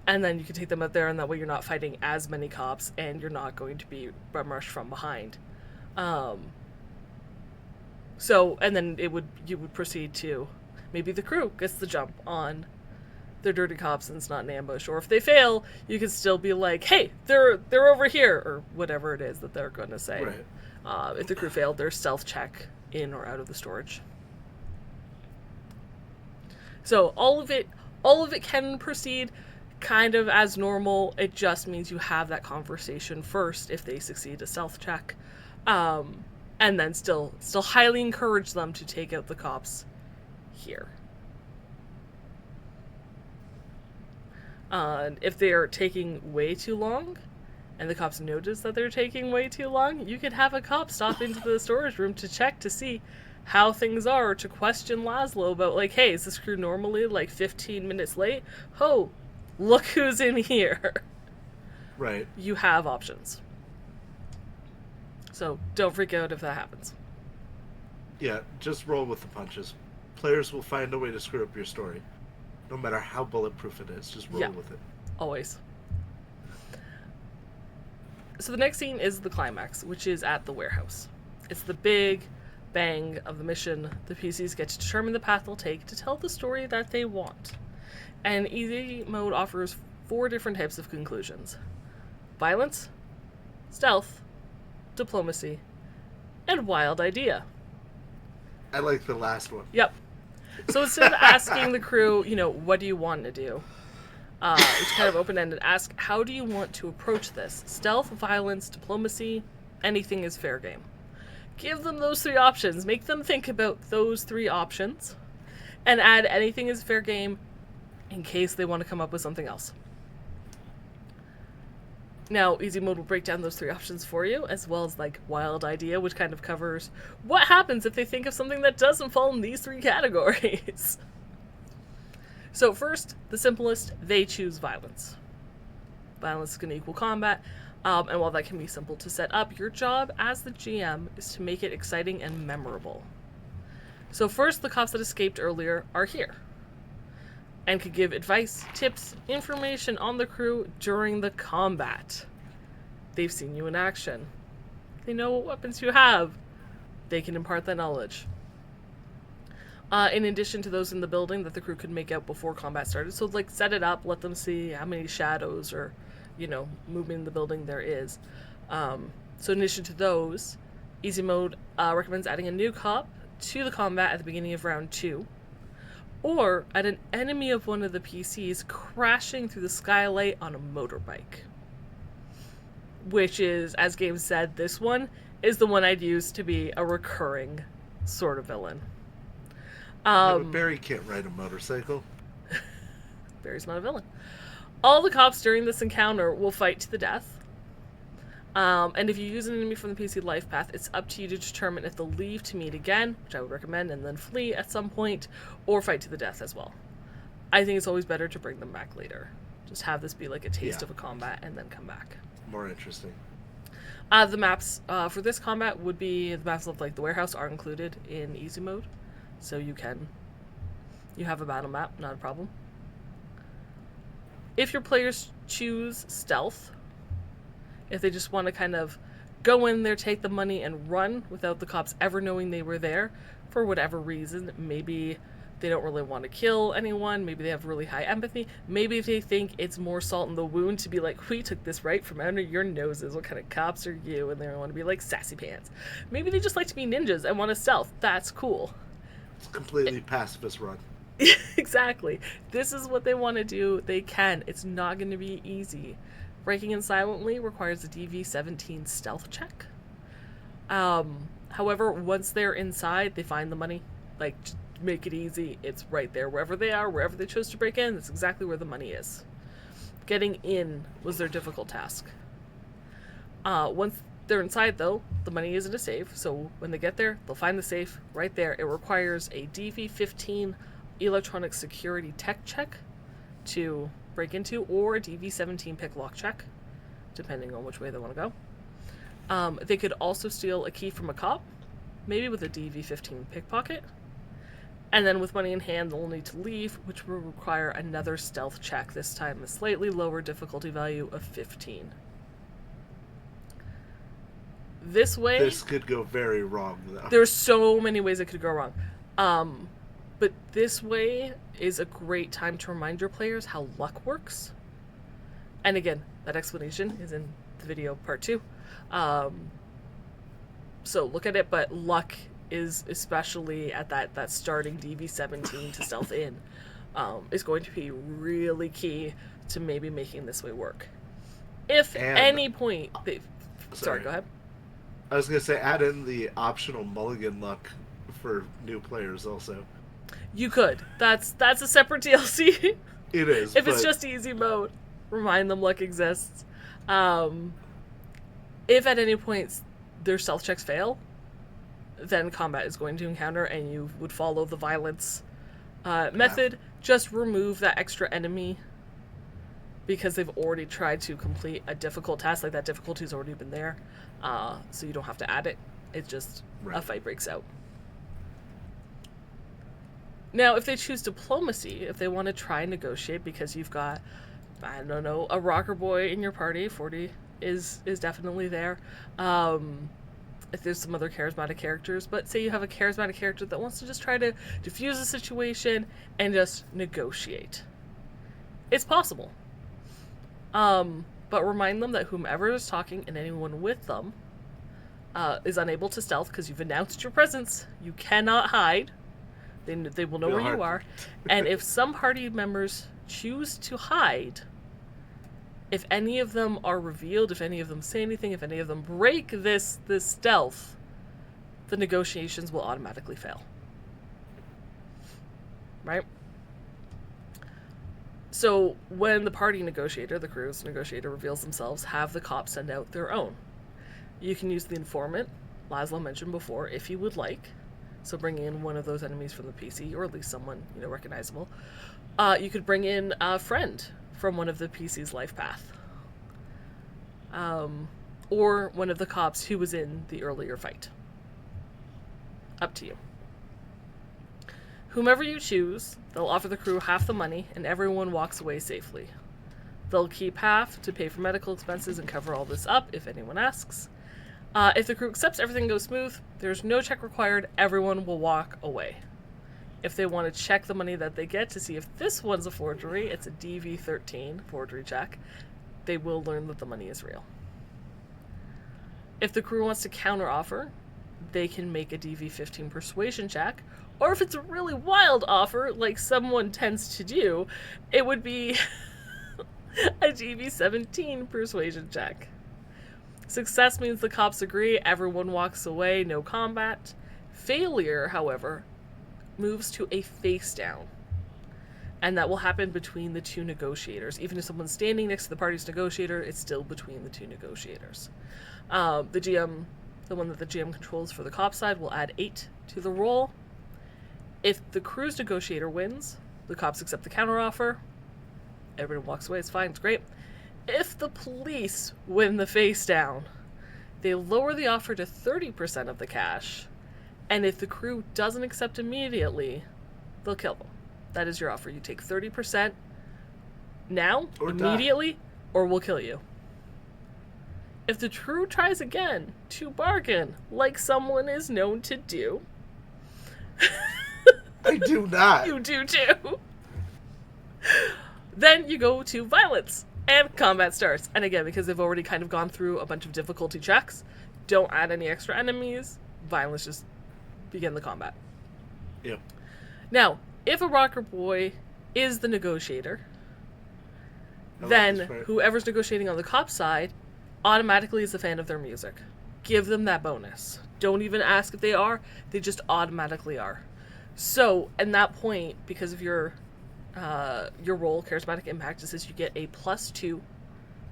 and then you can take them out there, and that way you're not fighting as many cops and you're not going to be bum rushed from behind. So, and then you would proceed to, maybe the crew gets the jump on the dirty cops and it's not an ambush. Or if they fail, you can still be like, hey, they're over here, or whatever it is that they're going to say. Right. If the crew failed, their stealth check in or out of the storage. So all of it can proceed kind of as normal. It just means you have that conversation first if they succeed a stealth check. And then still highly encourage them to take out the cops here. If they're taking way too long, and the cops notice that they're taking way too long, you could have a cop stop into the storage room to check to see how things are, to question Laszlo about, like, hey, is this crew normally like 15 minutes late? Oh, look who's in here. Right. You have options. So don't freak out if that happens. Yeah, just roll with the punches. Players will find a way to screw up your story. No matter how bulletproof it is, just roll with it. Always. So the next scene is the climax, which is at the warehouse. It's the big bang of the mission. The PCs get to determine the path they'll take to tell the story that they want. And easy mode offers 4 different types of conclusions: violence, stealth, diplomacy, and wild idea. I like the last one. Yep. So instead of asking the crew, what do you want to do? It's kind of open-ended. Ask, how do you want to approach this? Stealth, violence, diplomacy, anything is fair game. Give them those 3 options. Make them think about those 3 options. And add anything is fair game in case they want to come up with something else. Now, easy mode will break down those 3 options for you, as well as wild idea, which kind of covers what happens if they think of something that doesn't fall in these 3 categories. So first, the simplest, they choose violence. Violence is going to equal combat, and while that can be simple to set up, your job as the GM is to make it exciting and memorable. So first, the cops that escaped earlier are here, and could give advice, tips, information on the crew during the combat. They've seen you in action. They know what weapons you have. They can impart that knowledge. In addition to those in the building that the crew could make out before combat started. So, set it up, let them see how many shadows or, movement in the building there is. So in addition to those, easy mode recommends adding a new cop to the combat at the beginning of round 2. Or at an enemy of one of the PCs crashing through the skylight on a motorbike. Which is, as Games said, this one is the one I'd use to be a recurring sort of villain. But Barry can't ride a motorcycle. Barry's not a villain. All the cops during this encounter will fight to the death. And if you use an enemy from the PC Lifepath, it's up to you to determine if they'll leave to meet again, which I would recommend, and then flee at some point, or fight to the death as well. I think it's always better to bring them back later. Just have this be a taste of a combat and then come back. More interesting. The maps for this combat would be, the maps of the warehouse are included in easy mode. So you have a battle map, not a problem. If your players choose stealth, if they just want to kind of go in there, take the money, and run without the cops ever knowing they were there, for whatever reason, maybe they don't really want to kill anyone, maybe they have really high empathy, maybe they think it's more salt in the wound to be we took this right from under your noses, what kind of cops are you? And they want to be sassy pants. Maybe they just like to be ninjas and want to stealth. That's cool. It's completely pacifist run. Exactly. This is what they want to do. They can. It's not going to be easy. Breaking in silently requires a DV-17 stealth check. However, once they're inside, they find the money. Just make it easy. It's right there. Wherever they are, wherever they chose to break in, that's exactly where the money is. Getting in was their difficult task. Once they're inside, though, the money isn't a safe, so when they get there, they'll find the safe right there. It requires a DV-15 electronic security tech check to break into, or a DV-17 pick lock check, depending on which way they want to go. They could also steal a key from a cop, maybe with a DV-15 pickpocket, and then with money in hand, they'll need to leave, which will require another stealth check, this time a slightly lower difficulty value of 15. This way... This could go very wrong, though. There's so many ways it could go wrong. But this way is a great time to remind your players how luck works. And again, that explanation is in the video part 2. So look at it, but luck is, especially at that starting DV-17 to stealth in, is going to be really key to maybe making this way work. If at any point... Sorry, go ahead. I was going to say, add in the optional mulligan luck for new players also. You could. That's a separate DLC. It is. If it's just easy mode, remind them luck exists. If at any point their stealth checks fail, then combat is going to encounter, and you would follow the violence method. Just remove that extra enemy because they've already tried to complete a difficult task. That difficulty's already been there, so you don't have to add it. It's just a fight breaks out. Now, if they choose diplomacy, if they want to try and negotiate because you've got, I don't know, a rocker boy in your party, 40 is definitely there. If there's some other charismatic characters, but say you have a charismatic character that wants to just try to diffuse a situation and just negotiate. It's possible. But remind them that whomever is talking and anyone with them is unable to stealth because you've announced your presence. You cannot hide. They will know where you are. And if some party members choose to hide, if any of them are revealed, if any of them say anything, if any of them break this stealth, the negotiations will automatically fail. Right? So when the party negotiator, the crew's negotiator, reveals themselves, have the cops send out their own. You can use the informant, Laszlo mentioned before, if you would like. So bring in one of those enemies from the PC, or at least someone, recognizable. You could bring in a friend from one of the PC's Lifepath. Or one of the cops who was in the earlier fight. Up to you. Whomever you choose, they'll offer the crew half the money, and everyone walks away safely. They'll keep half to pay for medical expenses and cover all this up if anyone asks. If the crew accepts, everything goes smooth. There's no check required. Everyone will walk away. If they want to check the money that they get to see if this one's a forgery, it's a DV13 forgery check, they will learn that the money is real. If the crew wants to counteroffer, they can make a DV15 persuasion check, or if it's a really wild offer, like someone tends to do, it would be a DV17 persuasion check. Success means the cops agree, everyone walks away, no combat. Failure, however, moves to a face down. And that will happen between the two negotiators. Even if someone's standing next to the party's negotiator, it's still between the two negotiators. The GM, the one that the GM controls for the cop side, will add 8 to the roll. If the crew's negotiator wins, the cops accept the counteroffer. Everyone walks away, it's fine, it's great. If the police win the face down, they lower the offer to 30% of the cash, and if the crew doesn't accept immediately, they'll kill them. That is your offer. You take 30% now, or immediately, or we'll kill you. If the crew tries again to bargain, like someone is known to do... I do not. You do too. Then you go to violence. And combat starts. And again, because they've already kind of gone through a bunch of difficulty checks, don't add any extra enemies. Violence, just begin the combat. Yep. Now, if a rocker boy is the negotiator, then whoever's negotiating on the cop side automatically is a fan of their music. Give them that bonus. Don't even ask if they are. They just automatically are. So, at that point, because of your role, Charismatic Impact, it says you get a +2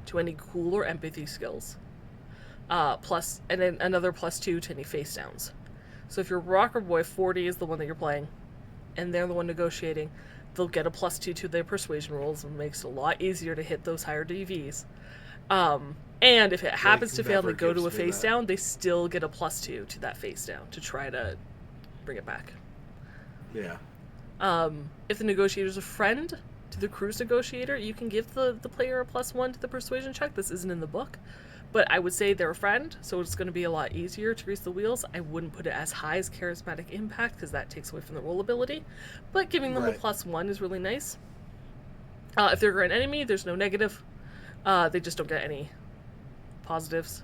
to any cool or empathy skills. And then another +2 to any face downs. So if your rocker boy 40 is the one that you're playing, and they're the one negotiating, they'll get a +2 to their persuasion rolls, and makes it a lot easier to hit those higher DVs. And if it happens to fail and they go to a face down, they still get a +2 to that face down to try to bring it back. Yeah. If the negotiator's a friend to the crew's negotiator, you can give the player a +1 to the persuasion check. This isn't in the book, but I would say they're a friend, so it's going to be a lot easier to grease the wheels. I wouldn't put it as high as Charismatic Impact, because that takes away from the roll ability, but giving them a +1 is really nice. If they're an enemy, there's no negative. They just don't get any positives.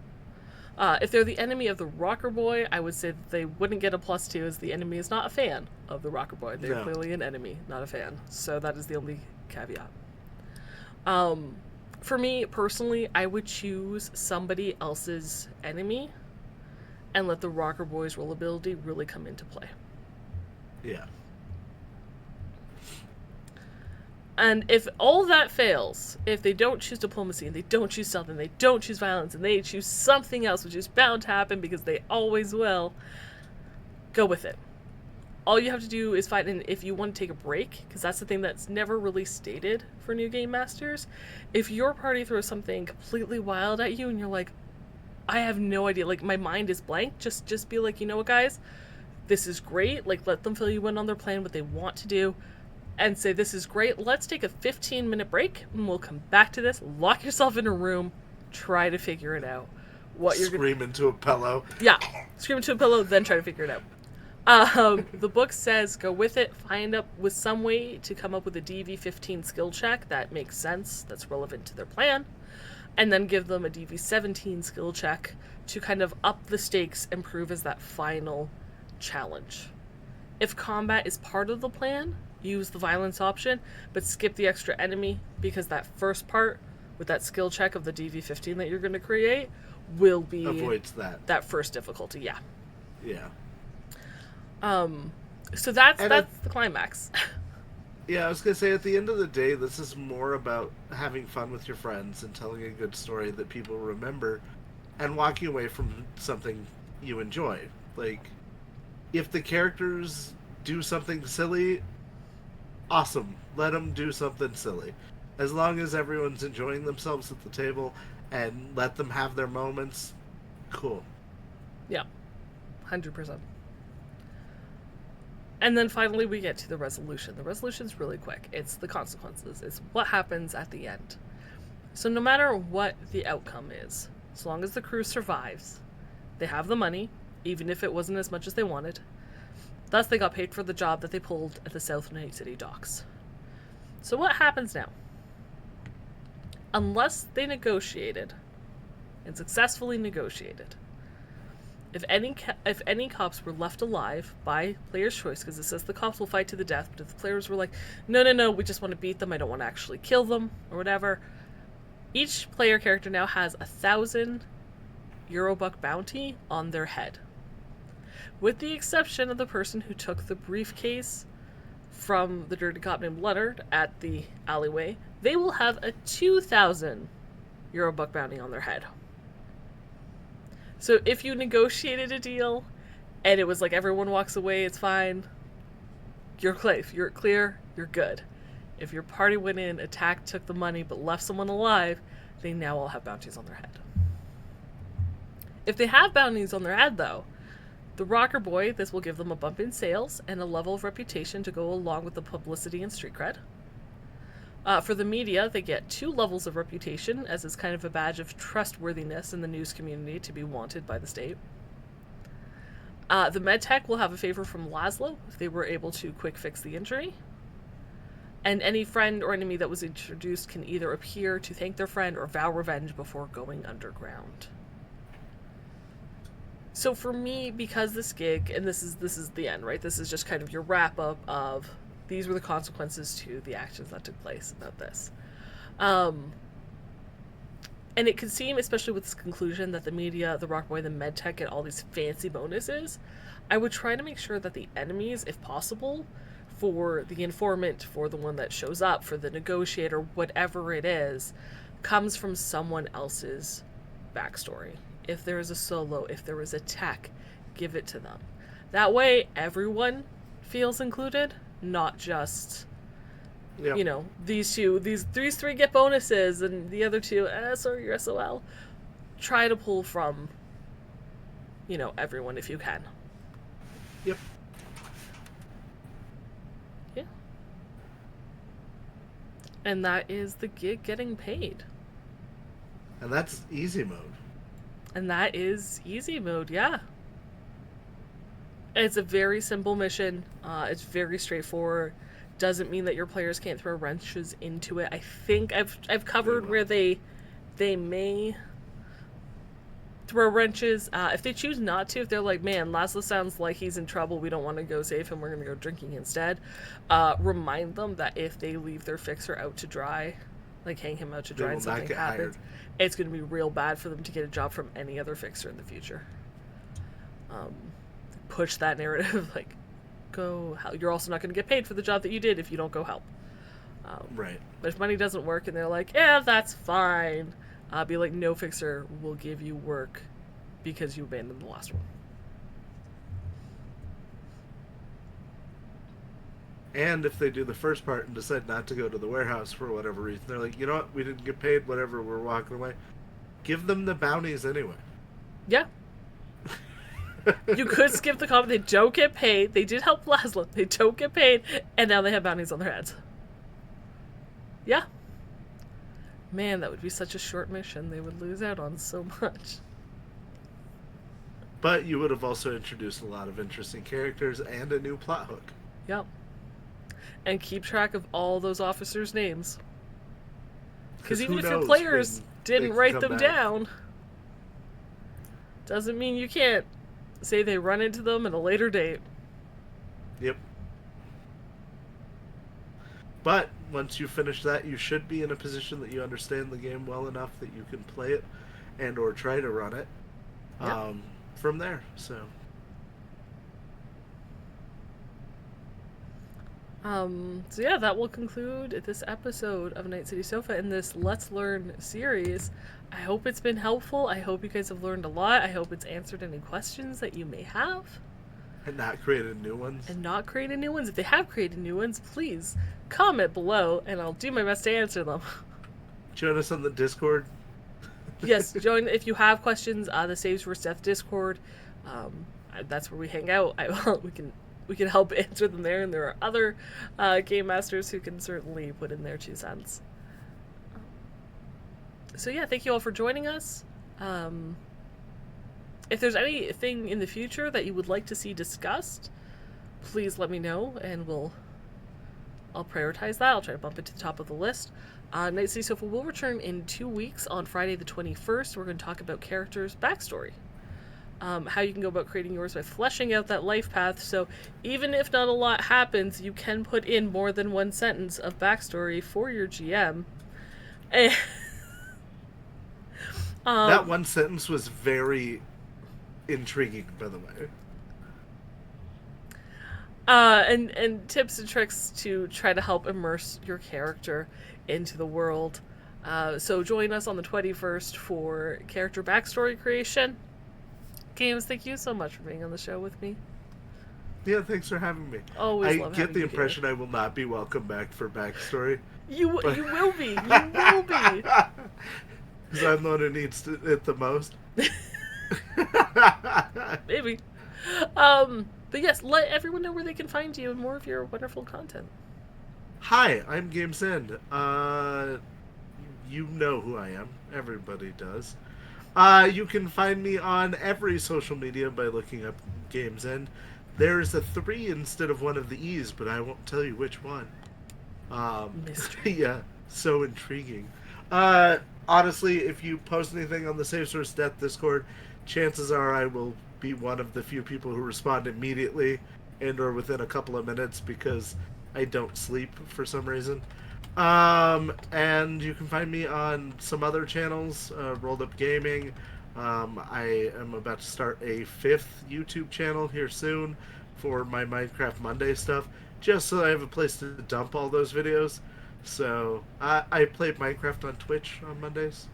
If they're the enemy of the rocker boy, I would say that they wouldn't get a +2, as the enemy is not a fan of the rocker boy. They're clearly an enemy, not a fan. So that is the only caveat. For me, personally, I would choose somebody else's enemy and let the rocker boy's roll ability really come into play. Yeah. And if all that fails, if they don't choose diplomacy, and they don't choose stealth, and they don't choose violence, and they choose something else, which is bound to happen because they always will, go with it. All you have to do is find, and if you want to take a break, because that's the thing that's never really stated for new game masters, if your party throws something completely wild at you and you're like, I have no idea, like my mind is blank, just be like, you know what guys, this is great, like let them fill you in on their plan, what they want to do, and say, this is great, let's take a 15-minute break, and we'll come back to this, lock yourself in a room, try to figure it out. Scream into a pillow. Yeah, scream into a pillow, then try to figure it out. The book says, go with it, find up with some way to come up with a DV15 skill check that makes sense, that's relevant to their plan, and then give them a DV17 skill check to kind of up the stakes and prove as that final challenge. If combat is part of the plan, use the violence option, but skip the extra enemy, because that first part with that skill check of the DV15 that you're going to create will be avoids that first difficulty. Yeah. Yeah. So that's the climax. Yeah, I was gonna say, at the end of the day, this is more about having fun with your friends and telling a good story that people remember, and walking away from something you enjoy. Like, if the characters do something silly, awesome. Let them do something silly. As long as everyone's enjoying themselves at the table and let them have their moments, cool. Yeah, 100%. And then finally we get to the resolution. The resolution's really quick. It's the consequences. It's what happens at the end. So no matter what the outcome is, as long as the crew survives, they have the money, even if it wasn't as much as they wanted. Thus, they got paid for the job that they pulled at the South Night City docks. So what happens now? Unless they negotiated, and successfully negotiated, if any cops were left alive by player's choice, because it says the cops will fight to the death, but if the players were like, no, we just want to beat them, I don't want to actually kill them, or whatever, each player character now has 1,000 Eurobuck bounty on their head. With the exception of the person who took the briefcase from the dirty cop named Leonard at the alleyway, they will have a 2,000 Eurobuck bounty on their head. So if you negotiated a deal and it was like everyone walks away, it's fine, you're clear, you're good. If your party went in, attacked, took the money, but left someone alive, they now all have bounties on their head. If they have bounties on their head, though, the Rocker Boy, this will give them a bump in sales and a level of reputation to go along with the publicity and street cred. For the media, they get 2 levels of reputation, as is kind of a badge of trustworthiness in the news community to be wanted by the state. The medtech will have a favor from Laszlo if they were able to quick fix the injury. And any friend or enemy that was introduced can either appear to thank their friend or vow revenge before going underground. So for me, because this gig, and this is the end, right? This is just kind of your wrap up of these were the consequences to the actions that took place about this. And it could seem, especially with this conclusion, that the media, the Rock Boy, the medtech get all these fancy bonuses. I would try to make sure that the enemies, if possible, for the informant, for the one that shows up, for the negotiator, whatever it is, comes from someone else's backstory. If there is a solo, if there is a tech, give it to them. That way, everyone feels included, not just, these 3 get bonuses and the other 2, sorry, you're SOL. Try to pull from, everyone if you can. Yep. Yeah. And that is the gig getting paid. And that's easy mode. And that is easy mode, yeah. It's a very simple mission. It's very straightforward. Doesn't mean that your players can't throw wrenches into it. I think I've covered where they may throw wrenches. If they choose not to, if they're like, man, Laszlo sounds like he's in trouble, we don't want to go save him, we're going to go drinking instead, remind them that if they leave their fixer out to dry, like hang him out to dry and something happens, it's going to be real bad for them to get a job from any other fixer in the future. Push that narrative, like, go help. You're also not going to get paid for the job that you did if you don't go help. Right. But if money doesn't work and they're like, yeah, that's fine, be like, no fixer will give you work because you abandoned the last one. And if they do the first part and decide not to go to the warehouse for whatever reason, they're like, you know what, we didn't get paid, whatever, we're walking away. Give them the bounties anyway. Yeah. You could skip the comment. They don't get paid. They did help Laszlo. They don't get paid, and now they have bounties on their heads. Yeah. Man, that would be such a short mission. They would lose out on so much. But you would have also introduced a lot of interesting characters and a new plot hook. Yep. And keep track of all those officers' names. Because even if your players didn't write them down, doesn't mean you can't say they run into them at a later date. Yep. But once you finish that, you should be in a position that you understand the game well enough that you can play it and or try to run it from there. So yeah, that will conclude this episode of Night City Sofa in this Let's Learn series. I hope it's been helpful. I hope you guys have learned a lot. I hope it's answered any questions that you may have. And not created new ones. If they have created new ones, please comment below and I'll do my best to answer them. Join us on the Discord. Yes, join if you have questions. The Saves Versus Death Discord. That's where we hang out. We can help answer them there, and there are other game masters who can certainly put in their 2 cents. So yeah, thank you all for joining us. If there's anything in the future that you would like to see discussed, please let me know, and I'll prioritize that. I'll try to bump it to the top of the list. Night City Sofa will return in 2 weeks on Friday the 21st. We're going to talk about characters' backstory. How you can go about creating yours by fleshing out that life path. So even if not a lot happens, you can put in more than 1 sentence of backstory for your GM. And, that 1 sentence was very intriguing, by the way. And tips and tricks to try to help immerse your character into the world. So join us on the 21st for character backstory creation. Games, thank you so much for being on the show with me. Yeah, thanks for having me. Always I get the impression I will not be welcome back for backstory. You will be. You will be. Because I'm the one who needs it the most. Maybe. But yes, let everyone know where they can find you and more of your wonderful content. Hi, I'm Games End. You know who I am. Everybody does. You can find me on every social media by looking up Games End. There's a 3 instead of one of the E's, but I won't tell you which one. Mystery. Yeah, so intriguing. Honestly, if you post anything on the Saves Versus Death Discord, chances are I will be one of the few people who respond immediately and or within a couple of minutes because I don't sleep for some reason. And you can find me on some other channels, Rolled Up Gaming. I am about to start a 5th YouTube channel here soon for my Minecraft Monday stuff, just so I have a place to dump all those videos. So, I played Minecraft on Twitch on Mondays.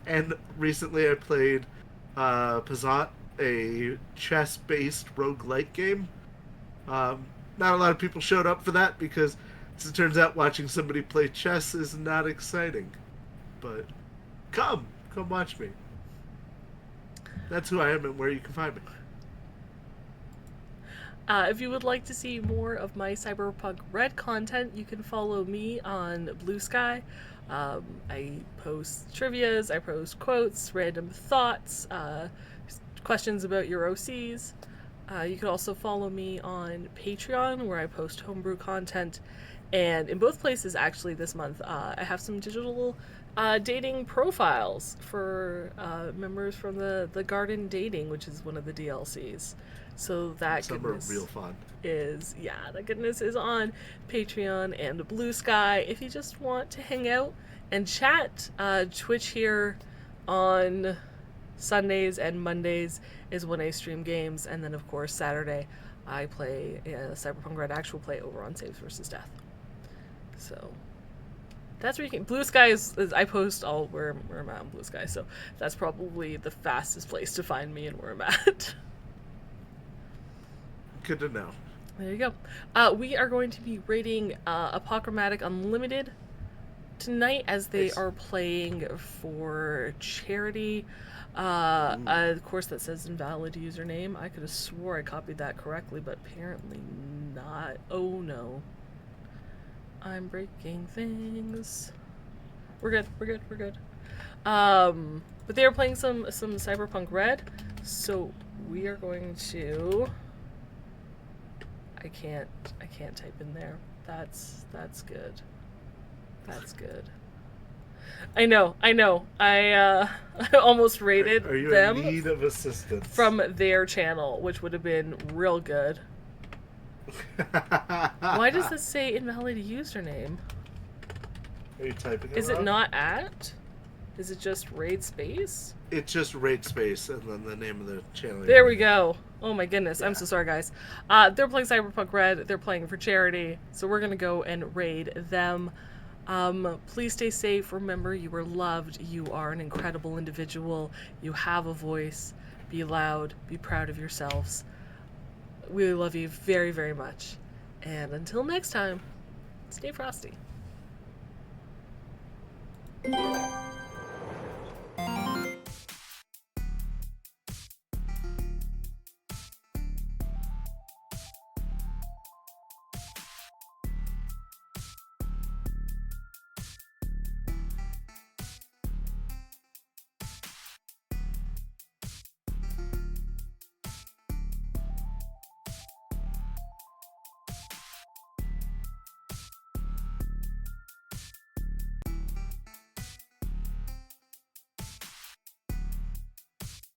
And recently I played, Pazant, a chess-based roguelike game. Not a lot of people showed up for that because, as it turns out, watching somebody play chess is not exciting. But, come watch me. That's who I am and where you can find me. If you would like to see more of my Cyberpunk RED content, you can follow me on Blue Sky. I post trivias, I post quotes, random thoughts, questions about your OCs. You can also follow me on Patreon, where I post homebrew content. And in both places, actually, this month, I have some digital dating profiles for members from the Garden Dating, which is one of the DLCs. So that goodness real fun. That goodness is on Patreon and Blue Sky. If you just want to hang out and chat, Twitch here on Sundays and Mondays is when I stream games, and then of course Saturday I play Cyberpunk RED actual play over on Saves Versus Death. So that's where you can. Blue Sky is I post all where I'm at on Blue Sky, so that's probably the fastest place to find me and where I'm at. Good to know. There you go. We are going to be rating Apochromatic Unlimited tonight as they are playing for charity. Of course, that says invalid username. I could have swore I copied that correctly, but apparently not. Oh no. I'm breaking things. We're good. But they are playing some Cyberpunk RED, so we are going to. I can't type in there. That's good. That's good. I know. I almost rated are you them in need of assistance from their channel, which would have been real good. Why does this say invalid username? Are you typing it Is wrong? it not at? Is it just raid space? It's just raid space and then the name of the channel. There we go. Oh my goodness. Yeah. I'm so sorry, guys. They're playing Cyberpunk RED. They're playing for charity. So we're going to go and raid them. Please stay safe. Remember, you are loved. You are an incredible individual. You have a voice. Be loud. Be proud of yourselves. We love you very, very much. And until next time, stay frosty.